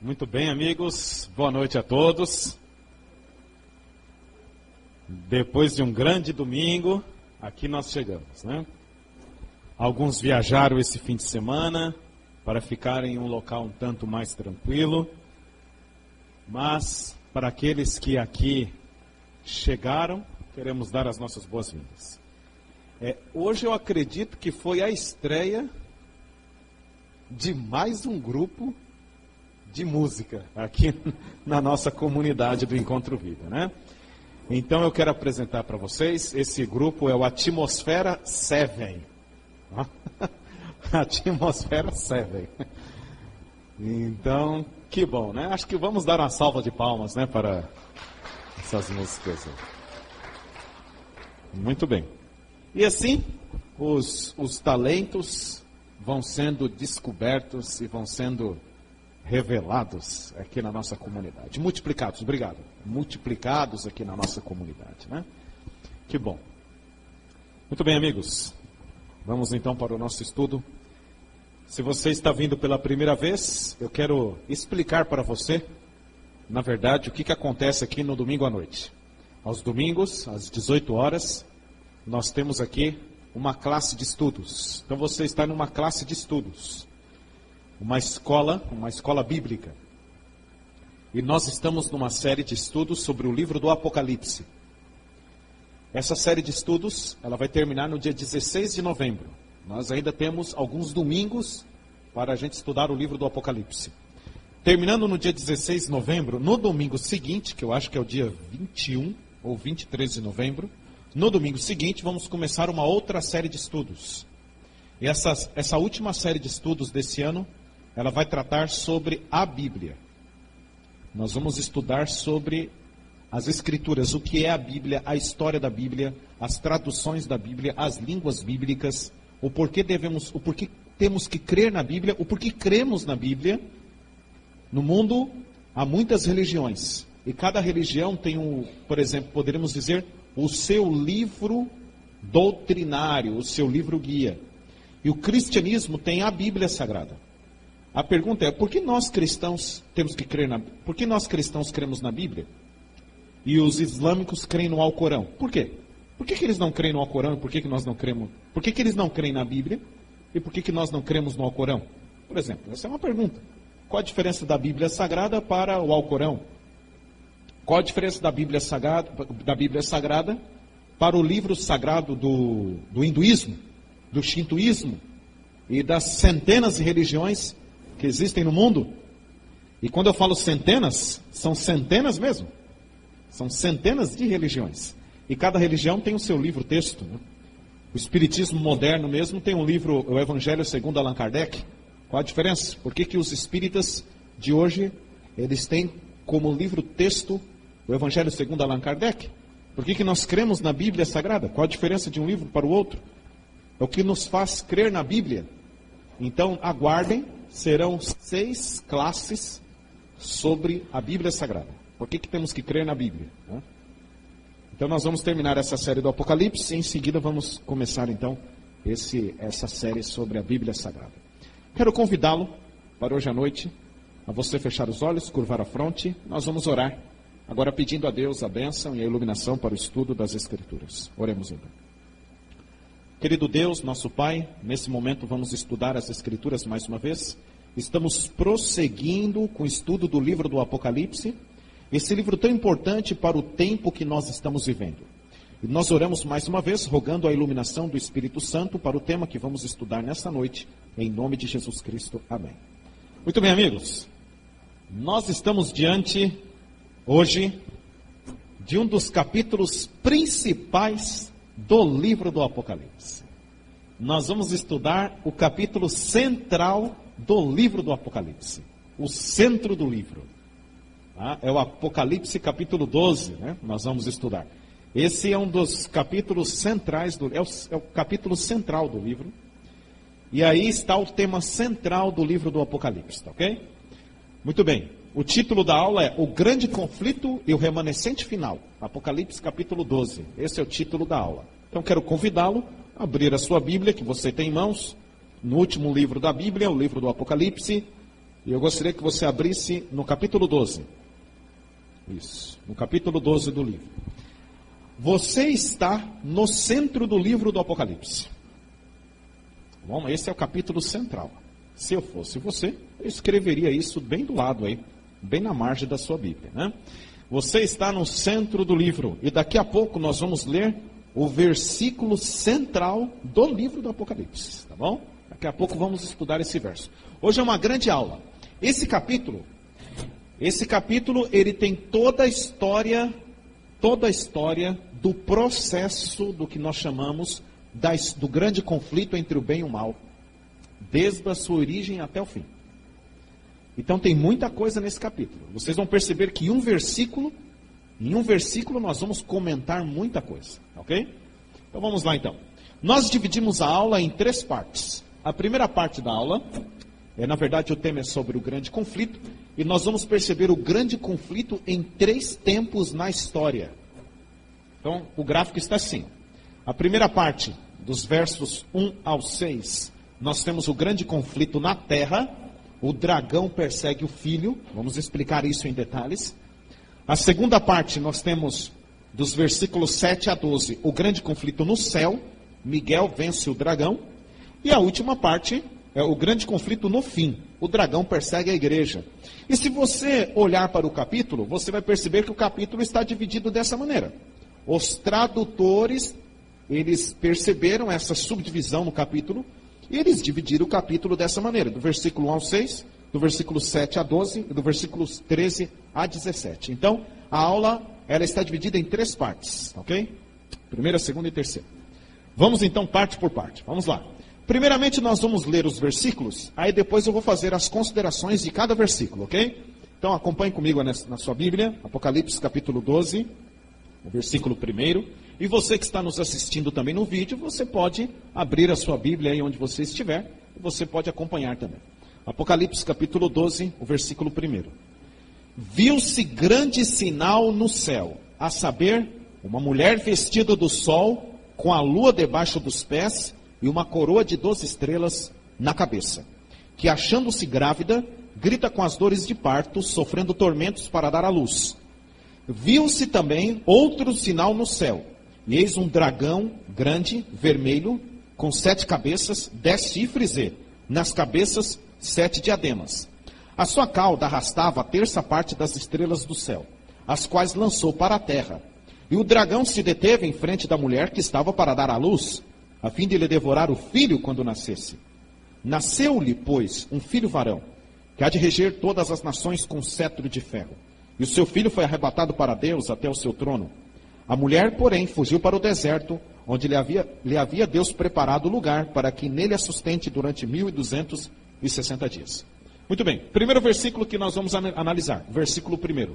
Muito bem, amigos. Boa noite a todos. Depois de um grande domingo, aqui nós chegamos, né? Alguns viajaram esse fim de semana para ficar em um local um tanto mais tranquilo. Mas, para aqueles que aqui chegaram, queremos dar as nossas boas-vindas. Hoje eu acredito que foi a estreia de mais um grupo de música aqui na nossa comunidade do Encontro Vida, né? Então eu quero apresentar para vocês, esse grupo é o Atmosfera 7. Atmosfera 7. Então, que bom, né? Acho que vamos dar uma salva de palmas, né, para essas músicas. Muito bem. E assim, os talentos vão sendo descobertos e vão sendo revelados aqui na nossa comunidade. Multiplicados, obrigado. Multiplicados aqui na nossa comunidade, né? Que bom. Muito bem, amigos. Vamos então para o nosso estudo. Se você está vindo pela primeira vez, eu quero explicar para você, na verdade, o que acontece aqui no domingo à noite. Aos domingos, às 18 horas, nós temos aqui uma classe de estudos. Então você está numa classe de estudos. Uma escola bíblica. E nós estamos numa série de estudos sobre o livro do Apocalipse. Essa série de estudos, ela vai terminar no dia 16 de novembro. Nós ainda temos alguns domingos para a gente estudar o livro do Apocalipse. Terminando no dia 16 de novembro, no domingo seguinte, que eu acho que é o dia 21 ou 23 de novembro, no domingo seguinte vamos começar uma outra série de estudos. E essa última série de estudos desse ano, ela vai tratar sobre a Bíblia. Nós vamos estudar sobre as Escrituras, o que é a Bíblia, a história da Bíblia, as traduções da Bíblia, as línguas bíblicas, o porquê temos que crer na Bíblia, o porquê cremos na Bíblia. No mundo há muitas religiões, e cada religião tem, por exemplo, poderíamos dizer, o seu livro doutrinário, o seu livro guia. E o cristianismo tem a Bíblia Sagrada. A pergunta é, por que nós cristãos por que nós cristãos cremos na Bíblia? E os islâmicos creem no Alcorão? Por quê? Por que eles não creem no Alcorão e por que nós não cremos? Por que eles não creem na Bíblia e por que nós não cremos no Alcorão? Por exemplo, essa é uma pergunta. Qual a diferença da Bíblia Sagrada para o Alcorão? Qual a diferença da Bíblia Sagrada para o livro sagrado do hinduísmo, do shintoísmo e das centenas de religiões que existem no mundo? E quando eu falo centenas, são centenas mesmo. São centenas de religiões. E cada religião tem o seu livro-texto, né? O Espiritismo moderno mesmo tem um livro, o Evangelho segundo Allan Kardec. Qual a diferença? Por que os espíritas de hoje, eles têm como livro-texto o Evangelho segundo Allan Kardec? Por que nós cremos na Bíblia Sagrada? Qual a diferença de um livro para o outro? É o que nos faz crer na Bíblia. Então, aguardem, serão 6 classes sobre a Bíblia Sagrada. Por que temos que crer na Bíblia, né? Então, nós vamos terminar essa série do Apocalipse e em seguida vamos começar, então, essa série sobre a Bíblia Sagrada. Quero convidá-lo para hoje à noite, a você fechar os olhos, curvar a fronte. Nós vamos orar, agora pedindo a Deus a bênção e a iluminação para o estudo das Escrituras. Oremos então. Querido Deus, nosso Pai, nesse momento vamos estudar as Escrituras mais uma vez. Estamos prosseguindo com o estudo do livro do Apocalipse, esse livro tão importante para o tempo que nós estamos vivendo. E nós oramos mais uma vez, rogando a iluminação do Espírito Santo para o tema que vamos estudar nessa noite, em nome de Jesus Cristo. Amém. Muito bem, amigos. Nós estamos diante, hoje, de um dos capítulos principais do livro do Apocalipse. Nós vamos estudar o capítulo central do livro do Apocalipse. O centro do livro. É o Apocalipse capítulo 12, né? Nós vamos estudar. Esse é um dos capítulos centrais, é o capítulo central do livro. E aí está o tema central do livro do Apocalipse, tá ok? Muito bem. O título da aula é O Grande Conflito e o Remanescente Final. Apocalipse capítulo 12. Esse é o título da aula. Então quero convidá-lo a abrir a sua Bíblia, que você tem em mãos, no último livro da Bíblia, o livro do Apocalipse, E eu gostaria que você abrisse no capítulo 12. Isso, no capítulo 12 do livro. Você está no centro do livro do Apocalipse. Bom, esse é o capítulo central. Se eu fosse você, eu escreveria isso bem do lado aí, bem na margem da sua Bíblia, né? Você está no centro do livro. E daqui a pouco nós vamos ler o versículo central do livro do Apocalipse, tá bom? Daqui a pouco vamos estudar esse verso. Hoje é uma grande aula. Esse capítulo, ele tem toda a história do processo do que nós chamamos do grande conflito entre o bem e o mal, desde a sua origem até o fim. Então tem muita coisa nesse capítulo. Vocês vão perceber que em um versículo nós vamos comentar muita coisa, ok? Então vamos lá então. Nós dividimos a aula em 3 partes. A primeira parte da aula, na verdade o tema é sobre o grande conflito, e nós vamos perceber o grande conflito em 3 tempos na história. Então o gráfico está assim. A primeira parte, dos versos 1 ao 6, nós temos o grande conflito na terra. O dragão persegue o filho. Vamos explicar isso em detalhes. A segunda parte, nós temos dos versículos 7 a 12, o grande conflito no céu. Miguel vence o dragão. E a última parte é o grande conflito no fim. O dragão persegue a igreja. E se você olhar para o capítulo, você vai perceber que o capítulo está dividido dessa maneira. Os tradutores, eles perceberam essa subdivisão no capítulo, e eles dividiram o capítulo dessa maneira, do versículo 1 ao 6, do versículo 7 a 12, e do versículo 13 a 17. Então, a aula, ela está dividida em 3 partes, ok? Primeira, segunda e terceira. Vamos então parte por parte, vamos lá. Primeiramente nós vamos ler os versículos, aí depois eu vou fazer as considerações de cada versículo, ok? Então acompanhe comigo na sua Bíblia, Apocalipse capítulo 12, o versículo 1. E você que está nos assistindo também no vídeo, você pode abrir a sua Bíblia aí onde você estiver, e você pode acompanhar também. Apocalipse capítulo 12, o versículo 1. Viu-se grande sinal no céu, a saber, uma mulher vestida do sol, com a lua debaixo dos pés, e uma coroa de 12 estrelas na cabeça, que achando-se grávida, grita com as dores de parto, sofrendo tormentos para dar à luz. Viu-se também outro sinal no céu, e eis um dragão grande, vermelho, com 7 cabeças, 10 chifres e, nas cabeças, 7 diademas. A sua cauda arrastava a terça parte das estrelas do céu, as quais lançou para a terra. E o dragão se deteve em frente da mulher que estava para dar à luz, a fim de lhe devorar o filho quando nascesse. Nasceu-lhe, pois, um filho varão, que há de reger todas as nações com cetro de ferro. E o seu filho foi arrebatado para Deus até o seu trono. A mulher, porém, fugiu para o deserto, onde lhe havia Deus preparado lugar para que nele a sustente durante 1260 dias. Muito bem, primeiro versículo que nós vamos analisar, versículo 1.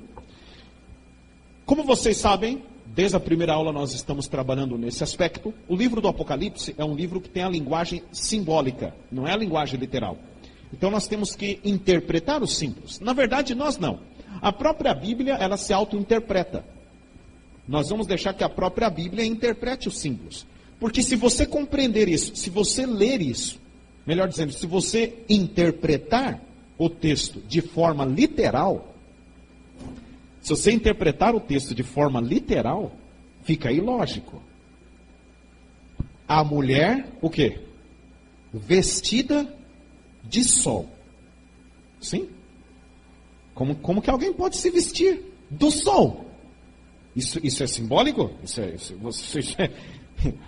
Como vocês sabem, desde a primeira aula nós estamos trabalhando nesse aspecto. O livro do Apocalipse é um livro que tem a linguagem simbólica, não é a linguagem literal. Então nós temos que interpretar os símbolos. Na verdade, nós não. A própria Bíblia, ela se auto-interpreta. Nós vamos deixar que a própria Bíblia interprete os símbolos. Porque se você compreender isso, se você ler isso, melhor dizendo, se você interpretar o texto de forma literal, se você interpretar o texto de forma literal, fica ilógico. A mulher, o quê? Vestida de sol. Sim? Como que alguém pode se vestir do sol? Isso é simbólico?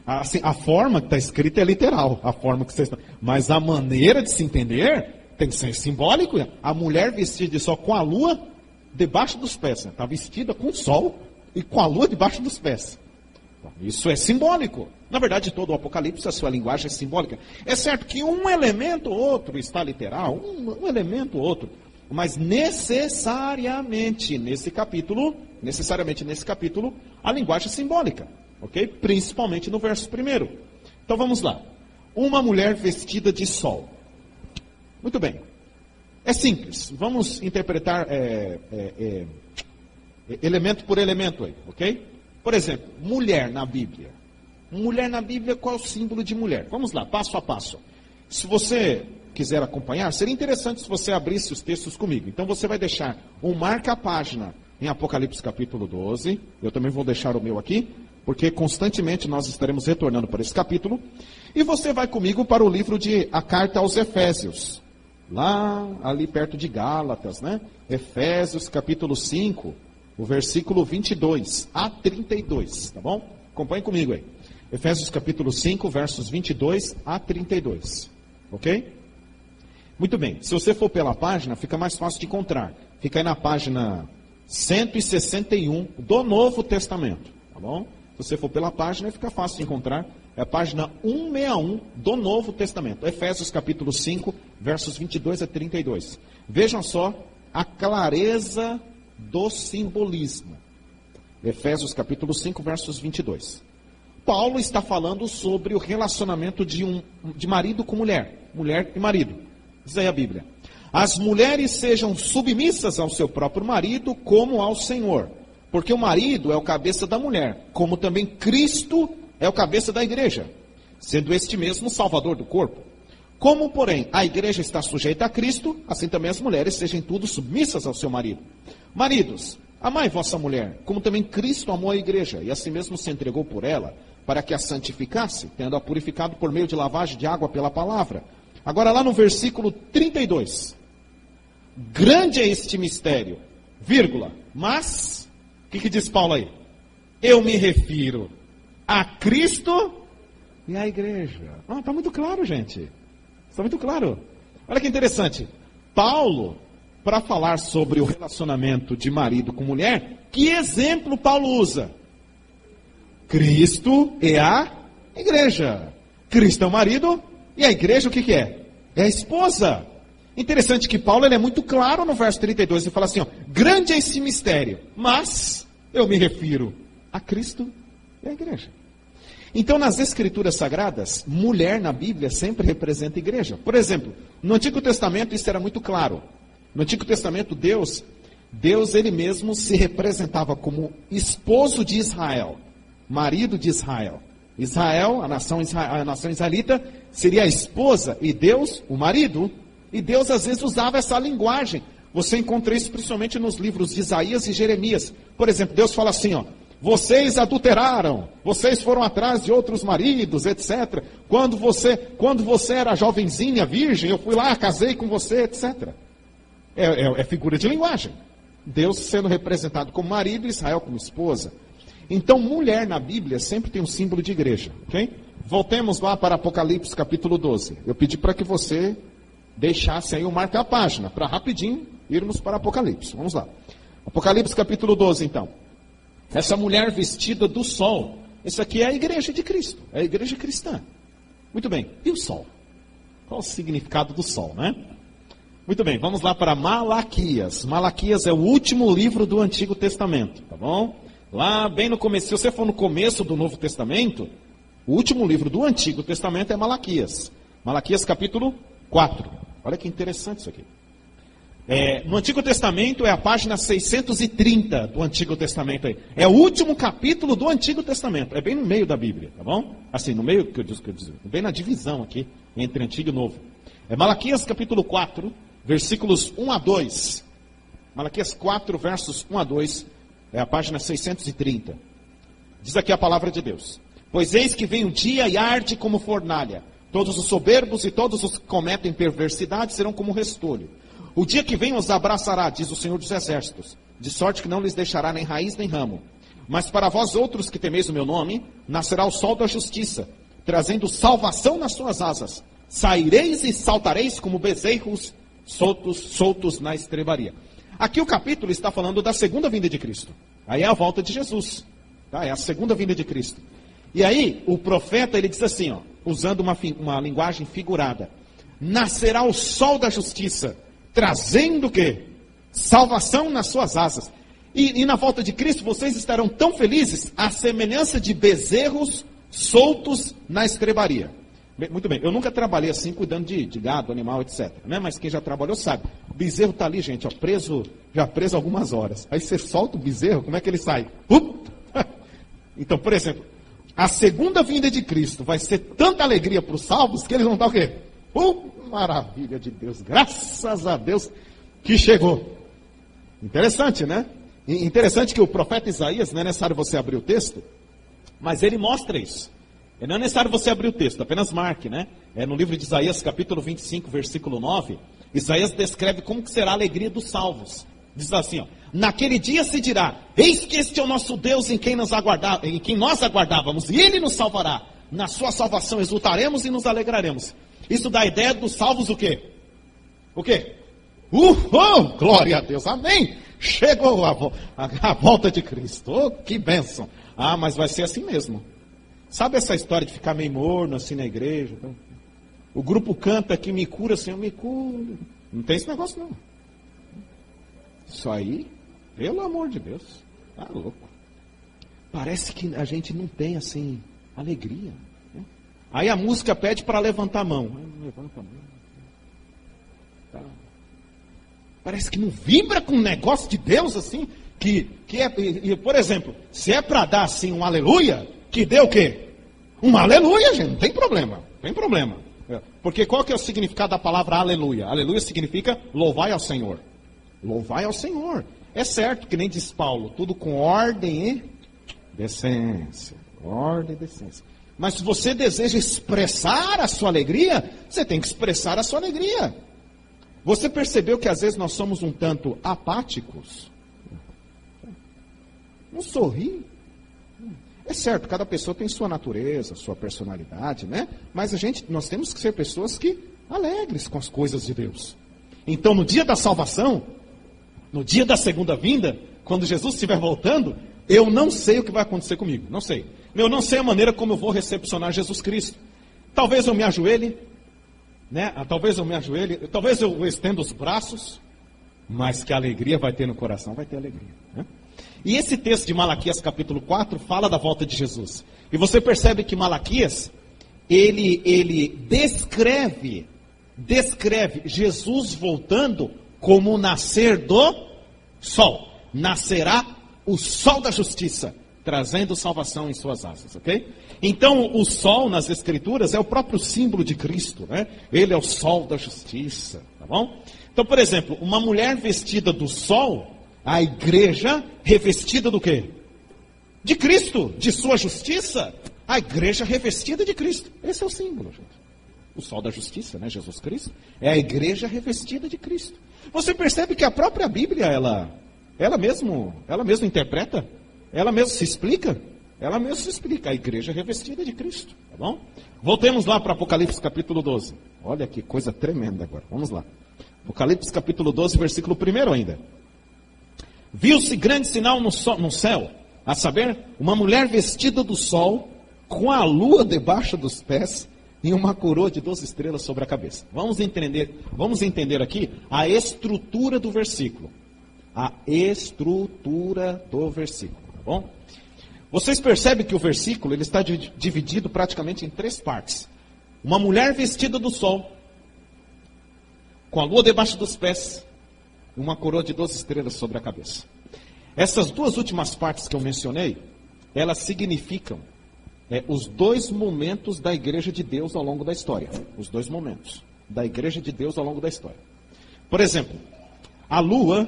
Assim, a forma que está escrita é literal. A forma que mas a maneira de se entender tem que ser simbólico. A mulher vestida de sol com a lua debaixo dos pés. Está vestida com o sol e com a lua debaixo dos pés. Isso é simbólico. Na verdade, todo o Apocalipse, a sua linguagem é simbólica. É certo que um elemento ou outro está literal, um elemento ou outro. Mas necessariamente nesse capítulo, a linguagem é simbólica, ok? Principalmente no verso 1. Então vamos lá. Uma mulher vestida de sol. Muito bem. É simples. Vamos interpretar elemento por elemento aí, ok? Por exemplo, mulher na Bíblia. Mulher na Bíblia, qual é o símbolo de mulher? Vamos lá, passo a passo. Se você quiser acompanhar, seria interessante se você abrisse os textos comigo. Então você vai deixar um marca-página em Apocalipse capítulo 12. Eu também vou deixar o meu aqui, porque constantemente nós estaremos retornando para esse capítulo. E você vai comigo para o livro de A Carta aos Efésios. Lá, ali perto de Gálatas, né? Efésios capítulo 5, o versículo 22 a 32, tá bom? Acompanhe comigo aí. Efésios capítulo 5, versos 22 a 32. Ok? Muito bem. Se você for pela página, fica mais fácil de encontrar. Fica aí na página 161 do Novo Testamento. Tá bom? Se você for pela página, fica fácil de encontrar. É a página 161 do Novo Testamento. Efésios capítulo 5, versos 22 a 32. Vejam só a clareza do simbolismo. Efésios capítulo 5, versos 22. Paulo está falando sobre o relacionamento de marido com mulher. Mulher e marido. Diz aí a Bíblia. As mulheres sejam submissas ao seu próprio marido como ao Senhor. Porque o marido é o cabeça da mulher, como também Cristo é o cabeça da igreja, sendo este mesmo o salvador do corpo. Como, porém, a igreja está sujeita a Cristo, assim também as mulheres sejam tudo submissas ao seu marido. Maridos, amai vossa mulher, como também Cristo amou a igreja, e assim mesmo se entregou por ela, para que a santificasse, tendo-a purificado por meio de lavagem de água pela palavra. Agora lá no versículo 32. Grande é este mistério, vírgula, mas, o que diz Paulo aí? Eu me refiro a Cristo e à igreja. Está muito claro, gente. Está muito claro. Olha que interessante. Paulo, para falar sobre o relacionamento de marido com mulher, que exemplo Paulo usa? Cristo e a igreja. Cristo é o marido e a igreja o que é? É a esposa. Interessante que Paulo ele é muito claro no verso 32. Ele fala assim, ó, grande é esse mistério, mas eu me refiro a Cristo e a igreja. Então, nas Escrituras Sagradas, mulher na Bíblia sempre representa a igreja. Por exemplo, no Antigo Testamento isso era muito claro. No Antigo Testamento, Deus ele mesmo se representava como esposo de Israel, marido de Israel. Israel, a nação israelita, seria a esposa e Deus, o marido. E Deus às vezes usava essa linguagem. Você encontra isso principalmente nos livros de Isaías e Jeremias. Por exemplo, Deus fala assim, ó. Vocês adulteraram, vocês foram atrás de outros maridos, etc. Quando você era jovenzinha, virgem, eu fui lá, casei com você, etc. É figura de linguagem. Deus sendo representado como marido e Israel como esposa. Então, mulher na Bíblia sempre tem um símbolo de igreja, ok? Voltemos lá para Apocalipse capítulo 12. Eu pedi para que você deixasse aí o marca a página, para rapidinho irmos para Apocalipse. Vamos lá. Apocalipse capítulo 12, então. Essa mulher vestida do sol, isso aqui é a igreja de Cristo, é a igreja cristã. Muito bem, e o sol? Qual o significado do sol, né? Muito bem, vamos lá para Malaquias. Malaquias é o último livro do Antigo Testamento, tá bom? Lá bem no começo, se você for no começo do Novo Testamento, o último livro do Antigo Testamento é Malaquias. Malaquias capítulo 4. Olha que interessante isso aqui. No Antigo Testamento é a página 630 do Antigo Testamento aí. É o último capítulo do Antigo Testamento. É bem no meio da Bíblia, tá bom? Assim, no meio, bem na divisão aqui, entre Antigo e Novo. É Malaquias capítulo 4, versículos 1 a 2. Malaquias 4, versos 1 a 2, é a página 630. Diz aqui a palavra de Deus. Pois eis que vem o dia e arde como fornalha. Todos os soberbos e todos os que cometem perversidade serão como restolho. O dia que vem os abraçará, diz o Senhor dos Exércitos, de sorte que não lhes deixará nem raiz nem ramo. Mas para vós outros que temeis o meu nome, nascerá o sol da justiça, trazendo salvação nas suas asas. Saireis e saltareis como bezerros soltos na estrebaria. Aqui o capítulo está falando da segunda vinda de Cristo. Aí é a volta de Jesus. Tá? É a segunda vinda de Cristo. E aí o profeta ele diz assim, ó, usando uma linguagem figurada. Nascerá o sol da justiça, trazendo o quê? Salvação nas suas asas. E na volta de Cristo vocês estarão tão felizes, à semelhança de bezerros soltos na estrebaria. Muito bem, eu nunca trabalhei assim, cuidando de gado, animal, etc. Né? Mas quem já trabalhou sabe. O bezerro está ali, gente, ó, já preso algumas horas. Aí você solta o bezerro, como é que ele sai? Então, por exemplo, a segunda vinda de Cristo vai ser tanta alegria para os salvos que eles vão estar o quê? Maravilha de Deus, graças a Deus que chegou. Interessante, né? Interessante que o profeta Isaías, não é necessário você abrir o texto, mas ele mostra isso. Não é necessário você abrir o texto, apenas marque, né? É no livro de Isaías, capítulo 25, versículo 9, Isaías descreve como que será a alegria dos salvos. Diz assim, ó: naquele dia se dirá: eis que este é o nosso Deus em quem nós aguardávamos, e Ele nos salvará. Na sua salvação exultaremos e nos alegraremos. Isso dá a ideia dos salvos o quê? O quê? Glória a Deus, amém! Chegou a volta de Cristo. Oh, que bênção! Ah, mas vai ser assim mesmo. Sabe essa história de ficar meio morno assim na igreja? O grupo canta que me cura, Senhor, me cura. Não tem esse negócio não. Isso aí, pelo amor de Deus, tá louco. Parece que a gente não tem assim alegria, né? Aí a música pede para levantar a mão. Levanta a mão. Tá. Parece que não vibra com um negócio de Deus assim, por exemplo, se é para dar assim um aleluia, que dê o quê? Um aleluia, gente, não tem problema, tem problema. Porque qual que é o significado da palavra aleluia? Aleluia significa louvai ao Senhor. Louvai ao Senhor. É certo que nem diz Paulo, tudo com ordem e decência. Ordem e decência. Mas se você deseja expressar a sua alegria, você tem que expressar a sua alegria. Você percebeu que às vezes nós somos um tanto apáticos? Não sorri. É certo, cada pessoa tem sua natureza, sua personalidade, né? Mas nós temos que ser pessoas que alegres com as coisas de Deus. Então, no dia da salvação, no dia da segunda vinda, quando Jesus estiver voltando, eu não sei o que vai acontecer comigo, não sei. Eu não sei a maneira como eu vou recepcionar Jesus Cristo. Talvez eu me ajoelhe, né? Talvez eu estenda os braços, mas que alegria vai ter no coração, vai ter alegria, né? E esse texto de Malaquias capítulo 4 fala da volta de Jesus. E você percebe que Malaquias, ele descreve Jesus voltando como o nascer do sol. Nascerá o sol da justiça, trazendo salvação em suas asas, ok? Então, o sol nas escrituras é o próprio símbolo de Cristo, né? Ele é o sol da justiça, tá bom? Então, por exemplo, uma mulher vestida do sol, a igreja revestida do quê? De Cristo, de sua justiça. A igreja revestida de Cristo. Esse é o símbolo, gente. O sol da justiça, né? Jesus Cristo. É a igreja revestida de Cristo. Você percebe que a própria Bíblia, ela mesmo interpreta, ela mesmo se explica. Ela mesmo se explica. A igreja revestida de Cristo, tá bom? Voltemos lá para Apocalipse capítulo 12. Olha que coisa tremenda agora. Vamos lá. Apocalipse capítulo 12, versículo 1 ainda. Viu-se grande sinal no céu, a saber, uma mulher vestida do sol, com a lua debaixo dos pés e uma coroa de 12 estrelas sobre a cabeça. Vamos entender aqui a estrutura do versículo. A estrutura do versículo, tá bom? Vocês percebem que o versículo ele está dividido praticamente em 3 partes. Uma mulher vestida do sol, com a lua debaixo dos pés, uma coroa de 12 estrelas sobre a cabeça. Essas 2 últimas partes que eu mencionei, elas significam os 2 momentos da igreja de Deus ao longo da história. Os 2 momentos da igreja de Deus ao longo da história. Por exemplo, a lua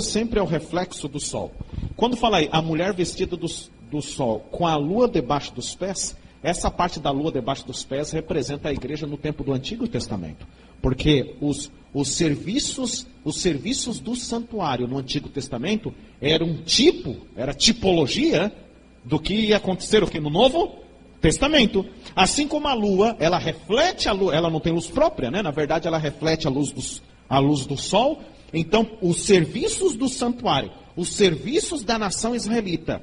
sempre é o reflexo do sol. Quando fala aí, a mulher vestida do sol com a lua debaixo dos pés, essa parte da lua debaixo dos pés representa a igreja no tempo do Antigo Testamento. Porque os serviços do santuário no Antigo Testamento era tipologia do que ia acontecer no Novo Testamento. Assim como a lua, ela reflete a luz, ela não tem luz própria, né? Na verdade, ela reflete a luz do sol. Então, os serviços do santuário, os serviços da nação israelita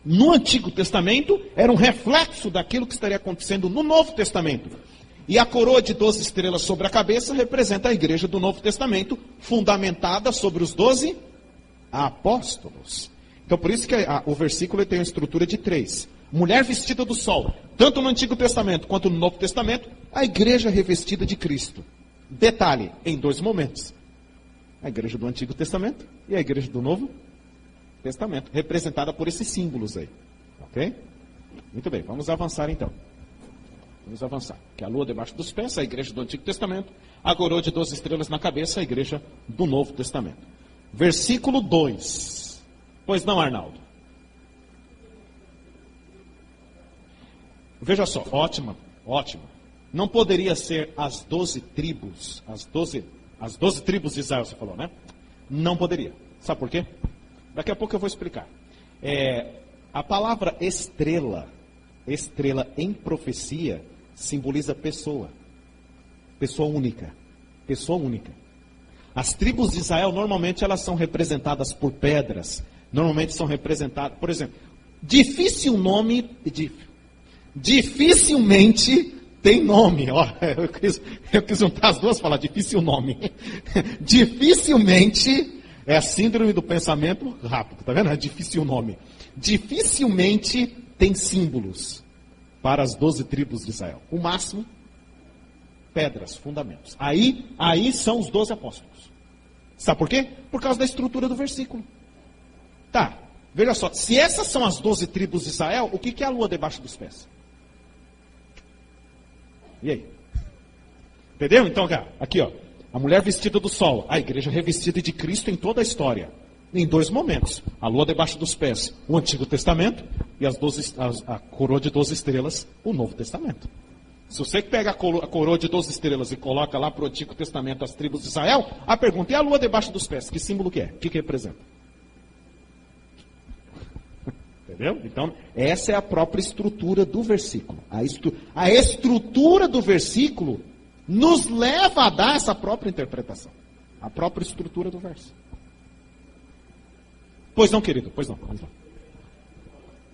no Antigo Testamento eram reflexo daquilo que estaria acontecendo no Novo Testamento. E a coroa de 12 estrelas sobre a cabeça representa a igreja do Novo Testamento, fundamentada sobre os 12 apóstolos. Então, por isso que o versículo tem uma estrutura de 3. Mulher vestida do sol, tanto no Antigo Testamento quanto no Novo Testamento, a igreja revestida de Cristo. Detalhe, em 2 momentos. A igreja do Antigo Testamento e a igreja do Novo Testamento, representada por esses símbolos aí. Ok? Muito bem, vamos avançar então. Vamos avançar. Que a lua debaixo dos pés, a igreja do Antigo Testamento. A coroa de 12 estrelas na cabeça, a igreja do Novo Testamento. Versículo 2. Pois não, Arnaldo? Veja só, ótima. Não poderia ser as 12 tribos, as 12 tribos de Israel, você falou, né? Não poderia. Sabe por quê? Daqui a pouco eu vou explicar. A palavra estrela em profecia, simboliza pessoa única. As tribos de Israel, normalmente, elas são representadas por pedras. Normalmente são representadas, por exemplo, dificilmente tem nome. Ó, eu quis juntar as duas e falar difícil nome. Dificilmente é a síndrome do pensamento rápido, tá vendo? É difícil nome. Dificilmente tem símbolos para as 12 tribos de Israel. O máximo, pedras, fundamentos. Aí são os 12 apóstolos. Sabe por quê? Por causa da estrutura do versículo. Tá, veja só. Se essas são as 12 tribos de Israel, o que é a lua debaixo dos pés? E aí? Entendeu? Então, aqui, ó. A mulher vestida do sol. A igreja revestida de Cristo em toda a história. Em 2 momentos. A lua debaixo dos pés, o Antigo Testamento. E a coroa de 12 estrelas, o Novo Testamento. Se você pega a coroa de 12 estrelas e coloca lá para o Antigo Testamento as tribos de Israel, a pergunta, e a lua debaixo dos pés? Que símbolo que é? O que representa? Entendeu? Então, essa é a própria estrutura do versículo. A estrutura do versículo nos leva a dar essa própria interpretação. A própria estrutura do verso. Pois não, querido? Pois não. Vamos lá.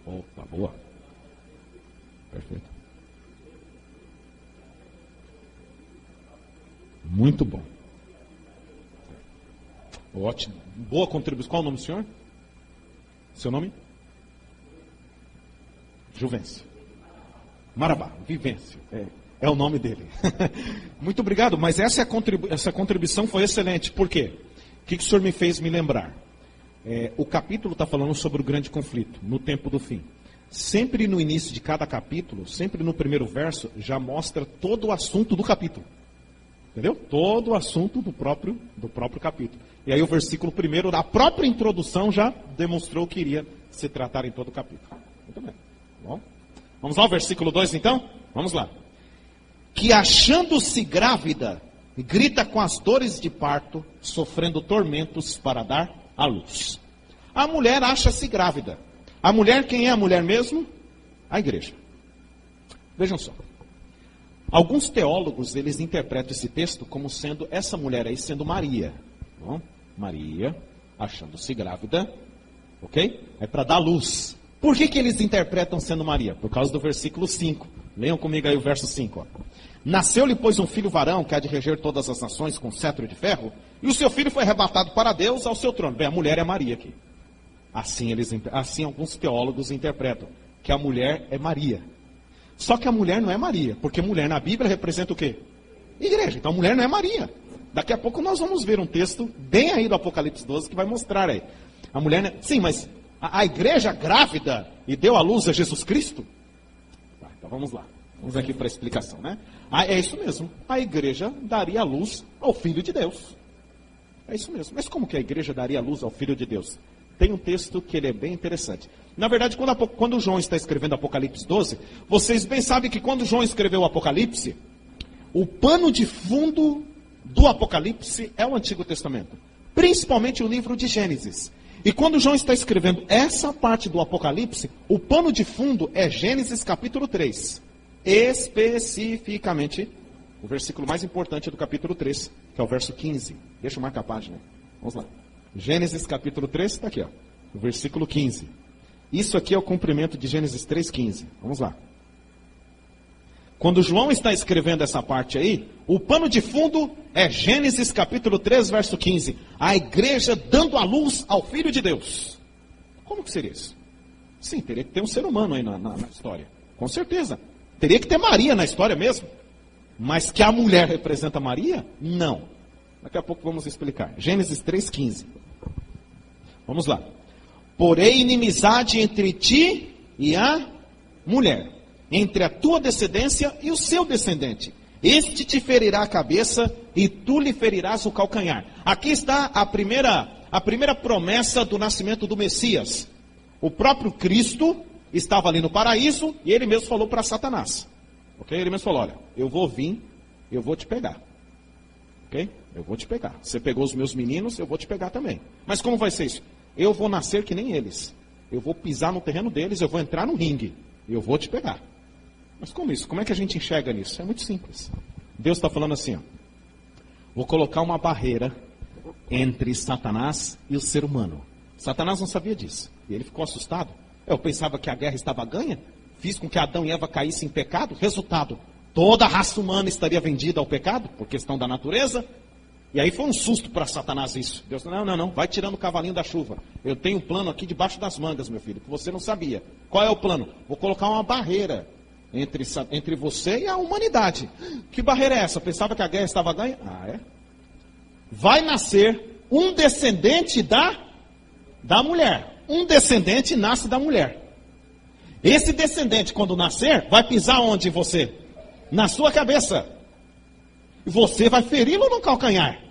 Opa, boa. Perfeito. Muito bom. Ótimo. Boa contribuição. Qual o nome do senhor? Seu nome? Juvencio. Marabá, Vivêncio. É o nome dele. Muito obrigado, mas essa contribuição foi excelente. Por quê? O que o senhor me fez me lembrar? O capítulo está falando sobre o grande conflito, no tempo do fim. Sempre no início de cada capítulo, sempre no primeiro verso, já mostra todo o assunto do capítulo. Entendeu? Todo o assunto do próprio capítulo. E aí o versículo primeiro, da própria introdução, já demonstrou que iria se tratar em todo o capítulo. Muito bem. Bom, vamos lá ao versículo 2 então? Vamos lá. Que achando-se grávida, grita com as dores de parto, sofrendo tormentos para dar à luz. A mulher acha-se grávida. A mulher, quem é a mulher mesmo? A igreja. Vejam só. Alguns teólogos, eles interpretam esse texto como sendo essa mulher aí sendo Maria. Bom, Maria, achando-se grávida, ok? É para dar luz. Por que eles interpretam sendo Maria? Por causa do versículo 5. Leiam comigo aí o verso 5. Ó. Nasceu-lhe, pois, um filho varão, que há de reger todas as nações com cetro de ferro, e o seu filho foi arrebatado para Deus ao seu trono. Bem, a mulher é Maria aqui. Assim alguns teólogos interpretam, que a mulher é Maria. Só que a mulher não é Maria, porque mulher na Bíblia representa o quê? Igreja. Então a mulher não é Maria. Daqui a pouco nós vamos ver um texto bem aí do Apocalipse 12 que vai mostrar aí. A mulher não é... Sim, mas a igreja grávida e deu à luz a Jesus Cristo? Tá, então vamos lá. Vamos aqui para a explicação, né? É isso mesmo. A igreja daria à luz ao Filho de Deus. É isso mesmo. Mas como que a igreja daria à luz ao Filho de Deus? Tem um texto que ele é bem interessante. Na verdade, quando João está escrevendo Apocalipse 12, vocês bem sabem que quando João escreveu o Apocalipse, o pano de fundo do Apocalipse é o Antigo Testamento. Principalmente o livro de Gênesis. E quando João está escrevendo essa parte do Apocalipse, o pano de fundo é Gênesis capítulo 3. Especificamente, o versículo mais importante do capítulo 3, que é o verso 15. Deixa eu marcar a página. Vamos lá. Gênesis capítulo 3, está aqui, ó, o versículo 15. Isso aqui é o cumprimento de Gênesis 3,15. Vamos lá. Quando João está escrevendo essa parte aí, o pano de fundo é Gênesis capítulo 3, verso 15. A igreja dando a luz ao Filho de Deus. Como que seria isso? Sim, teria que ter um ser humano aí na história. Com certeza. Teria que ter Maria na história mesmo. Mas que a mulher representa Maria? Não. Daqui a pouco vamos explicar. Gênesis 3,15. Vamos lá. Porém, inimizade entre ti e a mulher, entre a tua descendência e o seu descendente. Este te ferirá a cabeça e tu lhe ferirás o calcanhar. Aqui está a primeira promessa do nascimento do Messias. O próprio Cristo estava ali no paraíso e ele mesmo falou para Satanás. Ok? Ele mesmo falou, olha, eu vou vir, eu vou te pegar. Ok? Eu vou te pegar. Você pegou os meus meninos, eu vou te pegar também. Mas como vai ser isso? Eu vou nascer que nem eles. Eu vou pisar no terreno deles, eu vou entrar no ringue. E eu vou te pegar. Mas como isso? Como é que a gente enxerga nisso? É muito simples. Deus está falando assim, ó, vou colocar uma barreira entre Satanás e o ser humano. Satanás não sabia disso. E ele ficou assustado. Eu pensava que a guerra estava ganha. Fiz com que Adão e Eva caíssem em pecado. Resultado, toda a raça humana estaria vendida ao pecado, por questão da natureza. E aí foi um susto para Satanás isso. Deus falou, não, vai tirando o cavalinho da chuva. Eu tenho um plano aqui debaixo das mangas, meu filho, que você não sabia. Qual é o plano? Vou colocar uma barreira entre você e a humanidade. Que barreira é essa? Pensava que a guerra estava ganha? Ah, é? Vai nascer um descendente da mulher. Um descendente nasce da mulher. Esse descendente, quando nascer, vai pisar onde você? Na sua cabeça. E você vai feri-lo no calcanhar.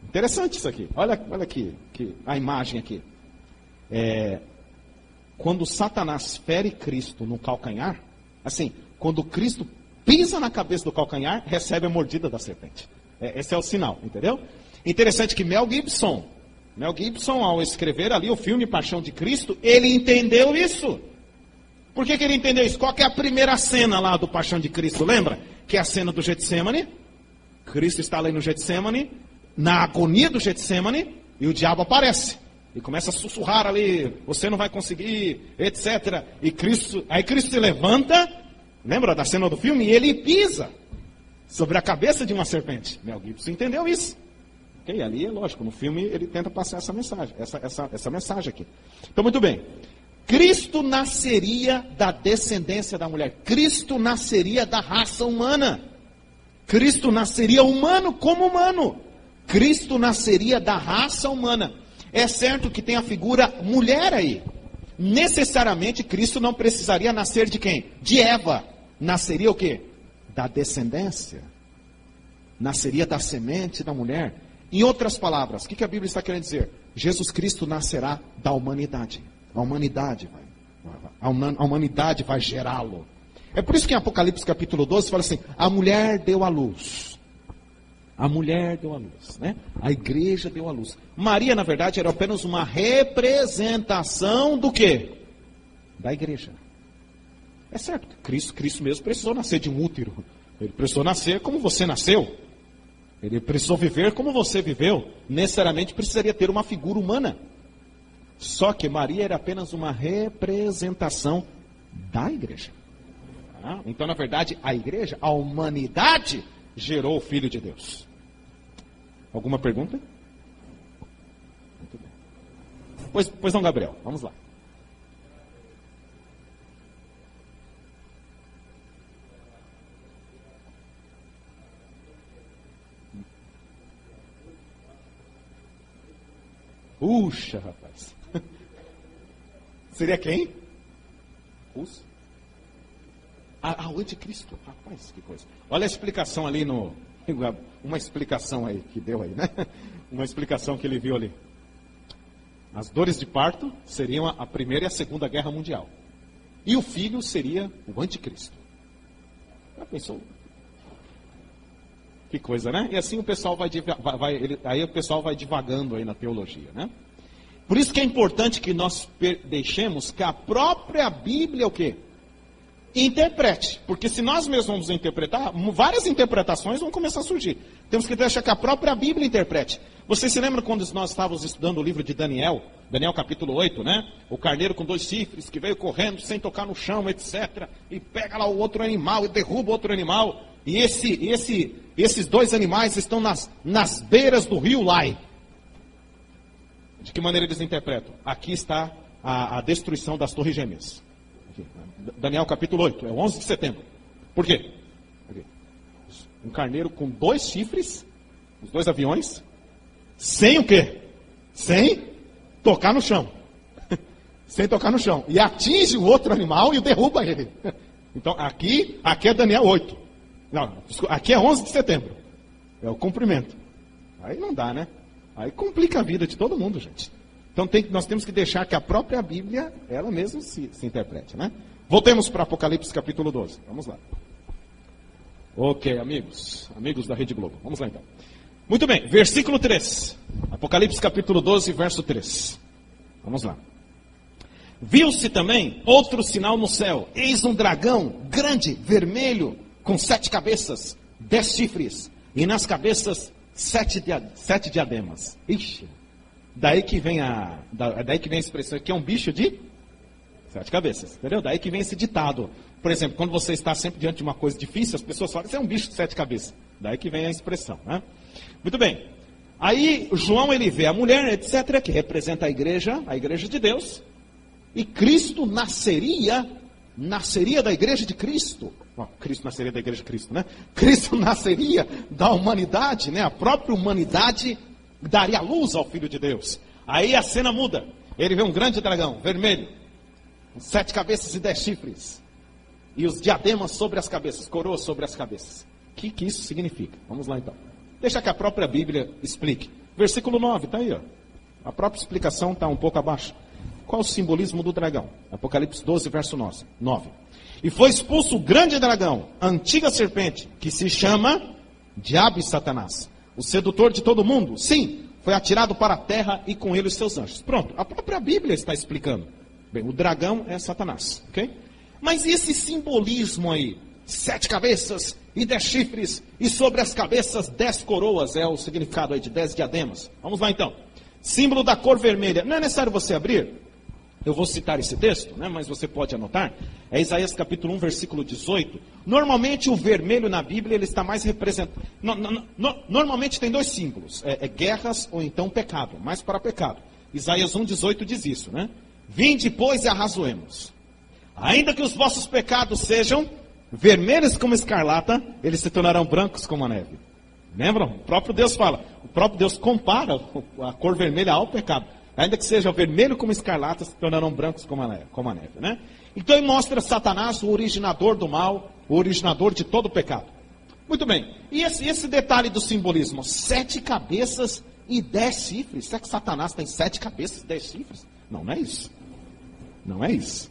Interessante isso aqui. Olha aqui, a imagem aqui. Quando Satanás fere Cristo no calcanhar, assim, quando Cristo pisa na cabeça do calcanhar, recebe a mordida da serpente. Esse é o sinal, entendeu? Interessante que Mel Gibson, ao escrever ali o filme Paixão de Cristo, ele entendeu isso. Por que ele entendeu isso? Qual que é a primeira cena lá do Paixão de Cristo? Lembra? Que é a cena do Getsemane. Cristo está ali no Getsemane, na agonia do Getsemane, e o diabo aparece. E começa a sussurrar ali, você não vai conseguir, etc. Aí Cristo se levanta, lembra da cena do filme? E ele pisa sobre a cabeça de uma serpente. Mel Gibson entendeu isso. Okay? Ali é lógico, no filme ele tenta passar essa mensagem, essa mensagem aqui. Então, muito bem. Cristo nasceria da descendência da mulher. Cristo nasceria da raça humana. Cristo nasceria humano como humano. Cristo nasceria da raça humana. É certo que tem a figura mulher aí. Necessariamente Cristo não precisaria nascer de quem? De Eva. Nasceria o quê? Da descendência. Nasceria da semente da mulher. Em outras palavras, o que a Bíblia está querendo dizer? Jesus Cristo nascerá da humanidade. A humanidade vai gerá-lo. É por isso que em Apocalipse capítulo 12 fala assim, a mulher deu à luz. A mulher deu à luz, né? A igreja deu à luz. Maria, na verdade, era apenas uma representação do quê? Da igreja. É certo, Cristo mesmo precisou nascer de um útero. Ele precisou nascer como você nasceu. Ele precisou viver como você viveu. Necessariamente precisaria ter uma figura humana. Só que Maria era apenas uma representação da igreja. Então, na verdade, a igreja, a humanidade, gerou o Filho de Deus. Alguma pergunta? Muito bem. Pois não, Gabriel, vamos lá. Puxa, rapaz. Seria quem? Os? O anticristo. Rapaz, que coisa. Olha a explicação ali uma explicação aí que deu aí, né? Uma explicação que ele viu ali. As dores de parto seriam a Primeira e a Segunda Guerra Mundial. E o filho seria o anticristo. Já pensou? Que coisa, né? E assim o pessoal aí o pessoal vai divagando aí na teologia, né? Por isso que é importante que nós deixemos que a própria Bíblia o quê? Interprete. Porque se nós mesmos vamos interpretar, várias interpretações vão começar a surgir. Temos que deixar que a própria Bíblia interprete. Você se lembra quando nós estávamos estudando o livro de Daniel? Daniel capítulo 8, né? O carneiro com 2 chifres que veio correndo sem tocar no chão, etc. E pega lá o outro animal e derruba o outro animal. E esses 2 animais estão nas beiras do rio Lai. De que maneira eles interpretam? Aqui está a destruição das torres gêmeas. Aqui, Daniel capítulo 8, é o 11 de setembro. Por quê? Um carneiro com 2 chifres, os 2 aviões, sem o quê? Sem tocar no chão. Sem tocar no chão. E atinge o outro animal e o derruba ele. Então, aqui é Daniel 8. Não, aqui é 11 de setembro. É o cumprimento. Aí não dá, né? Aí complica a vida de todo mundo, gente. Então nós temos que deixar que a própria Bíblia, ela mesma se interprete, né? Voltemos para Apocalipse capítulo 12. Vamos lá. Ok, amigos da Rede Globo. Vamos lá então. Muito bem, versículo 3. Apocalipse capítulo 12, verso 3. Vamos lá. Viu-se também outro sinal no céu. Eis um dragão grande, vermelho, com 7 cabeças, 10 chifres, e nas cabeças 7 diademas. Ixi, daí que vem a expressão que é um bicho de 7 cabeças, entendeu? Daí que vem esse ditado. Por exemplo, quando você está sempre diante de uma coisa difícil, as pessoas falam, isso é um bicho de 7 cabeças. Daí que vem a expressão, né? Muito bem. Aí, João, ele vê a mulher, etc., que representa a igreja de Deus, e Cristo nasceria da igreja de Cristo. Cristo nasceria da igreja de Cristo, né? Cristo nasceria da humanidade, né? A própria humanidade daria luz ao Filho de Deus. Aí a cena muda. Ele vê um grande dragão, vermelho, com 7 cabeças e 10 chifres. E os diademas sobre as cabeças, coroas sobre as cabeças. O que isso significa? Vamos lá então. Deixa que a própria Bíblia explique. Versículo 9, está aí, ó. A própria explicação está um pouco abaixo. Qual o simbolismo do dragão? Apocalipse 12, verso 9. E foi expulso o grande dragão, a antiga serpente, que se chama Diabo e Satanás, o sedutor de todo mundo. Sim, foi atirado para a terra e com ele os seus anjos. Pronto, a própria Bíblia está explicando. Bem, o dragão é Satanás, ok? Mas e esse simbolismo aí? 7 cabeças e 10 chifres, e sobre as cabeças 10 coroas, é o significado aí de 10 diademas. Vamos lá então. Símbolo da cor vermelha. Não é necessário você abrir. Eu vou citar esse texto, né, mas você pode anotar. É Isaías capítulo 1, versículo 18. Normalmente o vermelho na Bíblia ele está mais representado. Normalmente tem 2 símbolos. É guerras ou então pecado, mais para pecado. Isaías 1, 18 diz isso, né? Vinde, pois, e arrazoemos. Ainda que os vossos pecados sejam vermelhos como escarlata, eles se tornarão brancos como a neve. Lembram? O próprio Deus fala. O próprio Deus compara a cor vermelha ao pecado. Ainda que seja vermelho como escarlata, se tornarão brancos como a neve, né? Então ele mostra Satanás, o originador do mal, o originador de todo o pecado. Muito bem. E esse detalhe do simbolismo? 7 cabeças e 10 chifres. Será que Satanás tem 7 cabeças e 10 chifres? Não, não é isso. Não é isso.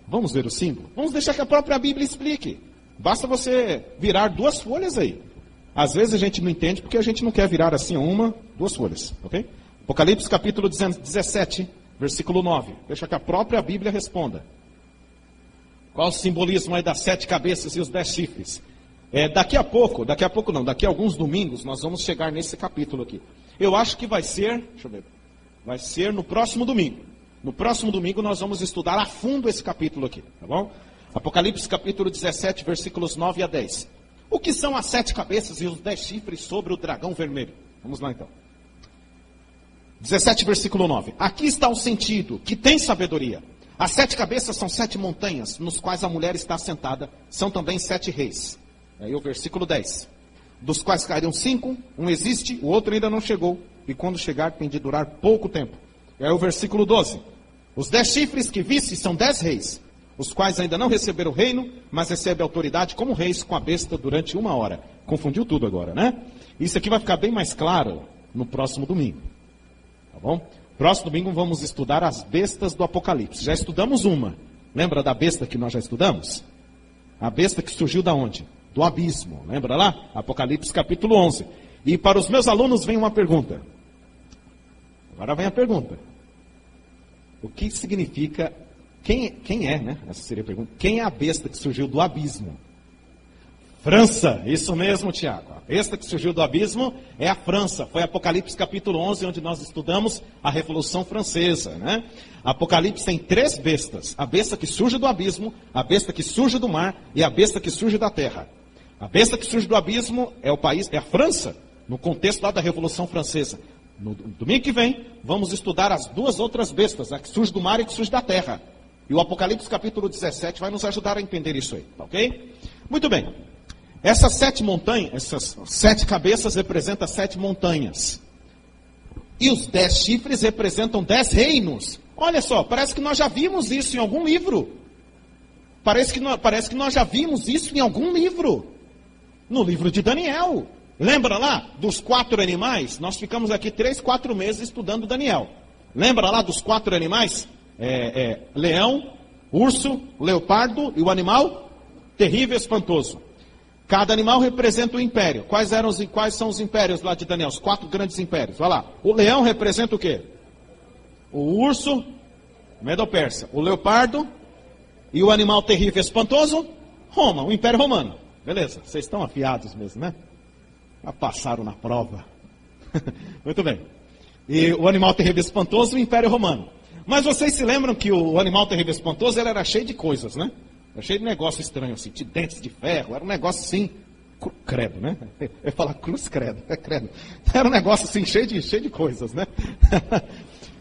Vamos ver o símbolo? Vamos deixar que a própria Bíblia explique. Basta você virar 2 folhas aí. Às vezes a gente não entende porque a gente não quer virar assim 2 folhas, ok? Apocalipse capítulo 17, versículo 9. Deixa que a própria Bíblia responda. Qual o simbolismo aí das 7 cabeças e os 10 chifres? Daqui a alguns domingos nós vamos chegar nesse capítulo aqui. Eu acho que vai ser no próximo domingo. No próximo domingo nós vamos estudar a fundo esse capítulo aqui, tá bom? Apocalipse capítulo 17, versículos 9 a 10. O que são as 7 cabeças e os 10 chifres sobre o dragão vermelho? Vamos lá então. 17, versículo 9. Aqui está o sentido, que tem sabedoria. As 7 cabeças são 7 montanhas, nos quais a mulher está assentada. São também 7 reis. Aí o versículo 10. Dos quais caíram 5, um existe, o outro ainda não chegou. E quando chegar tem de durar pouco tempo. Aí o versículo 12. Os 10 chifres que visse são 10 reis, os quais ainda não receberam o reino, mas recebem autoridade como reis com a besta durante 1 hora. Confundiu tudo agora, né? Isso aqui vai ficar bem mais claro no próximo domingo. Tá bom? Próximo domingo vamos estudar as bestas do Apocalipse. Já estudamos uma. Lembra da besta que nós já estudamos? A besta que surgiu da onde? Do abismo. Lembra lá? Apocalipse capítulo 11. E para os meus alunos vem uma pergunta. Agora vem a pergunta. O que significa... Quem é, né? Essa seria a pergunta. Quem é a besta que surgiu do abismo? França, isso mesmo, Tiago. A besta que surgiu do abismo é a França. Foi Apocalipse capítulo 11, onde nós estudamos a Revolução Francesa, né? Apocalipse tem 3 bestas. A besta que surge do abismo, a besta que surge do mar e a besta que surge da terra. A besta que surge do abismo é a França, no contexto lá da Revolução Francesa. No domingo que vem, vamos estudar as 2 outras bestas, a que surge do mar e a que surge da terra. E o Apocalipse capítulo 17 vai nos ajudar a entender isso aí, ok? Muito bem. Essas 7 montanhas, essas 7 cabeças representam 7 montanhas. E os 10 chifres representam 10 reinos. Olha só, parece que nós já vimos isso em algum livro. Parece que nós já vimos isso em algum livro. No livro de Daniel. Lembra lá dos 4 animais? Nós ficamos aqui 3, 4 meses estudando Daniel. Lembra lá dos 4 animais? Leão, urso, leopardo e o animal terrível e espantoso. Cada animal representa um império. Quais são os impérios lá de Daniel? Os 4 grandes impérios. Olha lá. O leão representa o quê? O urso, Medo-Persa. O leopardo e o animal terrível e espantoso? Roma, o Império Romano. Beleza, vocês estão afiados mesmo, né? Já passaram na prova. Muito bem. E o animal terrível e espantoso, o Império Romano. Mas vocês se lembram que o animal terrível e espantoso ele era cheio de coisas, né? Era cheio de negócio estranho, assim, de dentes de ferro. Era um negócio assim, credo, né? Eu ia falar cruz, credo. Credo. Era um negócio assim, cheio de coisas, né?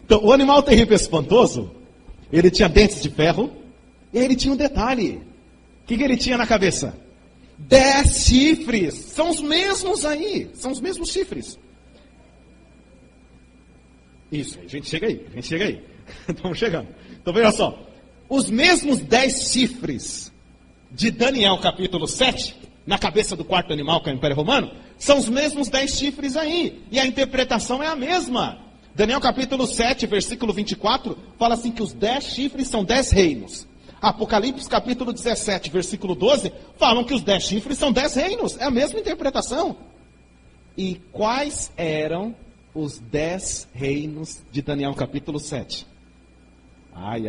Então, o animal terrível e espantoso, ele tinha dentes de ferro, e ele tinha um detalhe. O que ele tinha na cabeça? 10 chifres. São os mesmos aí. São os mesmos chifres. Isso, a gente chega aí. Estamos chegando. Então veja só. Os mesmos 10 chifres de Daniel capítulo 7, na cabeça do 4º animal, que é o Império Romano, são os mesmos 10 chifres aí. E a interpretação é a mesma. Daniel capítulo 7, versículo 24, fala assim que os 10 chifres são 10 reinos. Apocalipse capítulo 17, versículo 12, falam que os 10 chifres são 10 reinos. É a mesma interpretação. E quais eram os 10 reinos de Daniel capítulo 7? Ai.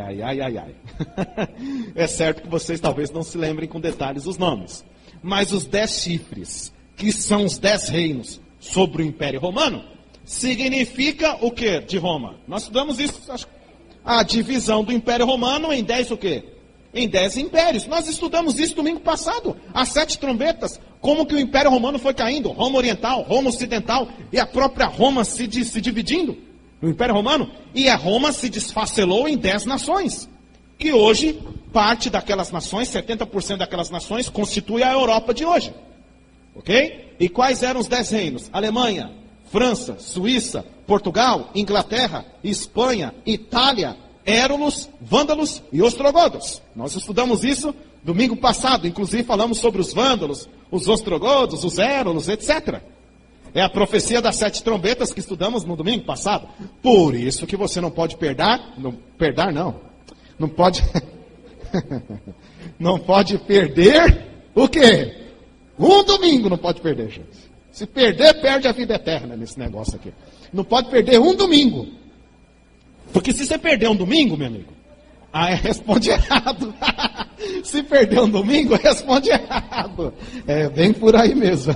É certo que vocês talvez não se lembrem com detalhes os nomes. Mas os 10 chifres, que são os 10 reinos sobre o Império Romano, significa o que de Roma? Nós estudamos isso, a divisão do Império Romano em 10 o quê? Em 10 impérios. Nós estudamos isso domingo passado. As 7 trombetas. Como que o Império Romano foi caindo. Roma Oriental, Roma Ocidental. E a própria Roma se dividindo. No Império Romano. E a Roma se desfacelou em 10 nações. Que hoje, parte daquelas nações, 70% daquelas nações, constitui a Europa de hoje. Ok? E quais eram os 10 reinos? Alemanha, França, Suíça, Portugal, Inglaterra, Espanha, Itália, Érulos, Vândalos e Ostrogodos. Nós estudamos isso domingo passado. Inclusive falamos sobre os Vândalos, os Ostrogodos, os Érulos, etc. É a profecia das 7 trombetas que estudamos no domingo passado. Por isso que você não pode não pode não pode perder o quê? Um domingo não pode perder, gente. Se perder, perde a vida eterna nesse negócio aqui. Não pode perder um domingo. Porque se você perder um domingo, meu amigo, responde errado. Se perder um domingo, responde errado. É bem por aí mesmo.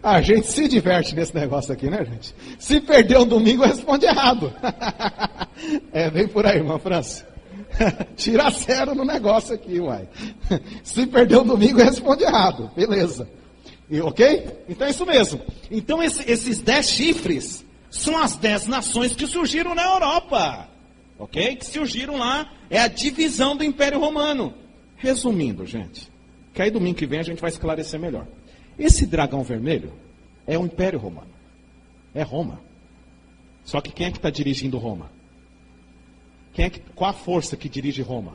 A gente se diverte nesse negócio aqui, né, gente? Se perder um domingo, responde errado. É bem por aí, irmã França. Tira 0 no negócio aqui, uai. Se perder um domingo, responde errado. Beleza. Ok? Então é isso mesmo. Então esses 10 chifres são as 10 nações que surgiram na Europa. Ok? Que surgiram lá. É a divisão do Império Romano. Resumindo, gente. Que aí domingo que vem a gente vai esclarecer melhor. Esse dragão vermelho é o Império Romano. É Roma. Só que quem é que está dirigindo Roma? Qual a força que dirige Roma?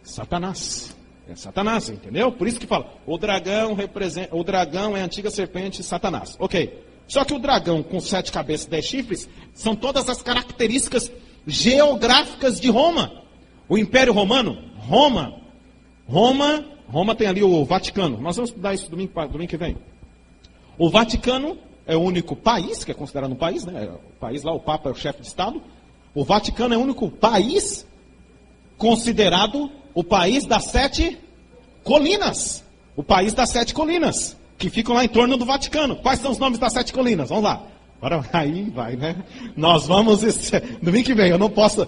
Satanás. É Satanás, entendeu? Por isso que fala, o dragão é a antiga serpente Satanás. Ok. Só que o dragão com 7 cabeças e 10 chifres são todas as características geográficas de Roma. O Império Romano, Roma tem ali o Vaticano. Nós vamos estudar isso domingo que vem. O Vaticano é o único país, que é considerado um país, né? O país lá, o Papa é o chefe de Estado. O Vaticano é o único país considerado o país das 7 colinas. O país das 7 colinas, que ficam lá em torno do Vaticano. Quais são os nomes das 7 colinas? Vamos lá. Agora aí vai, né? Nós vamos... Domingo que vem, eu não posso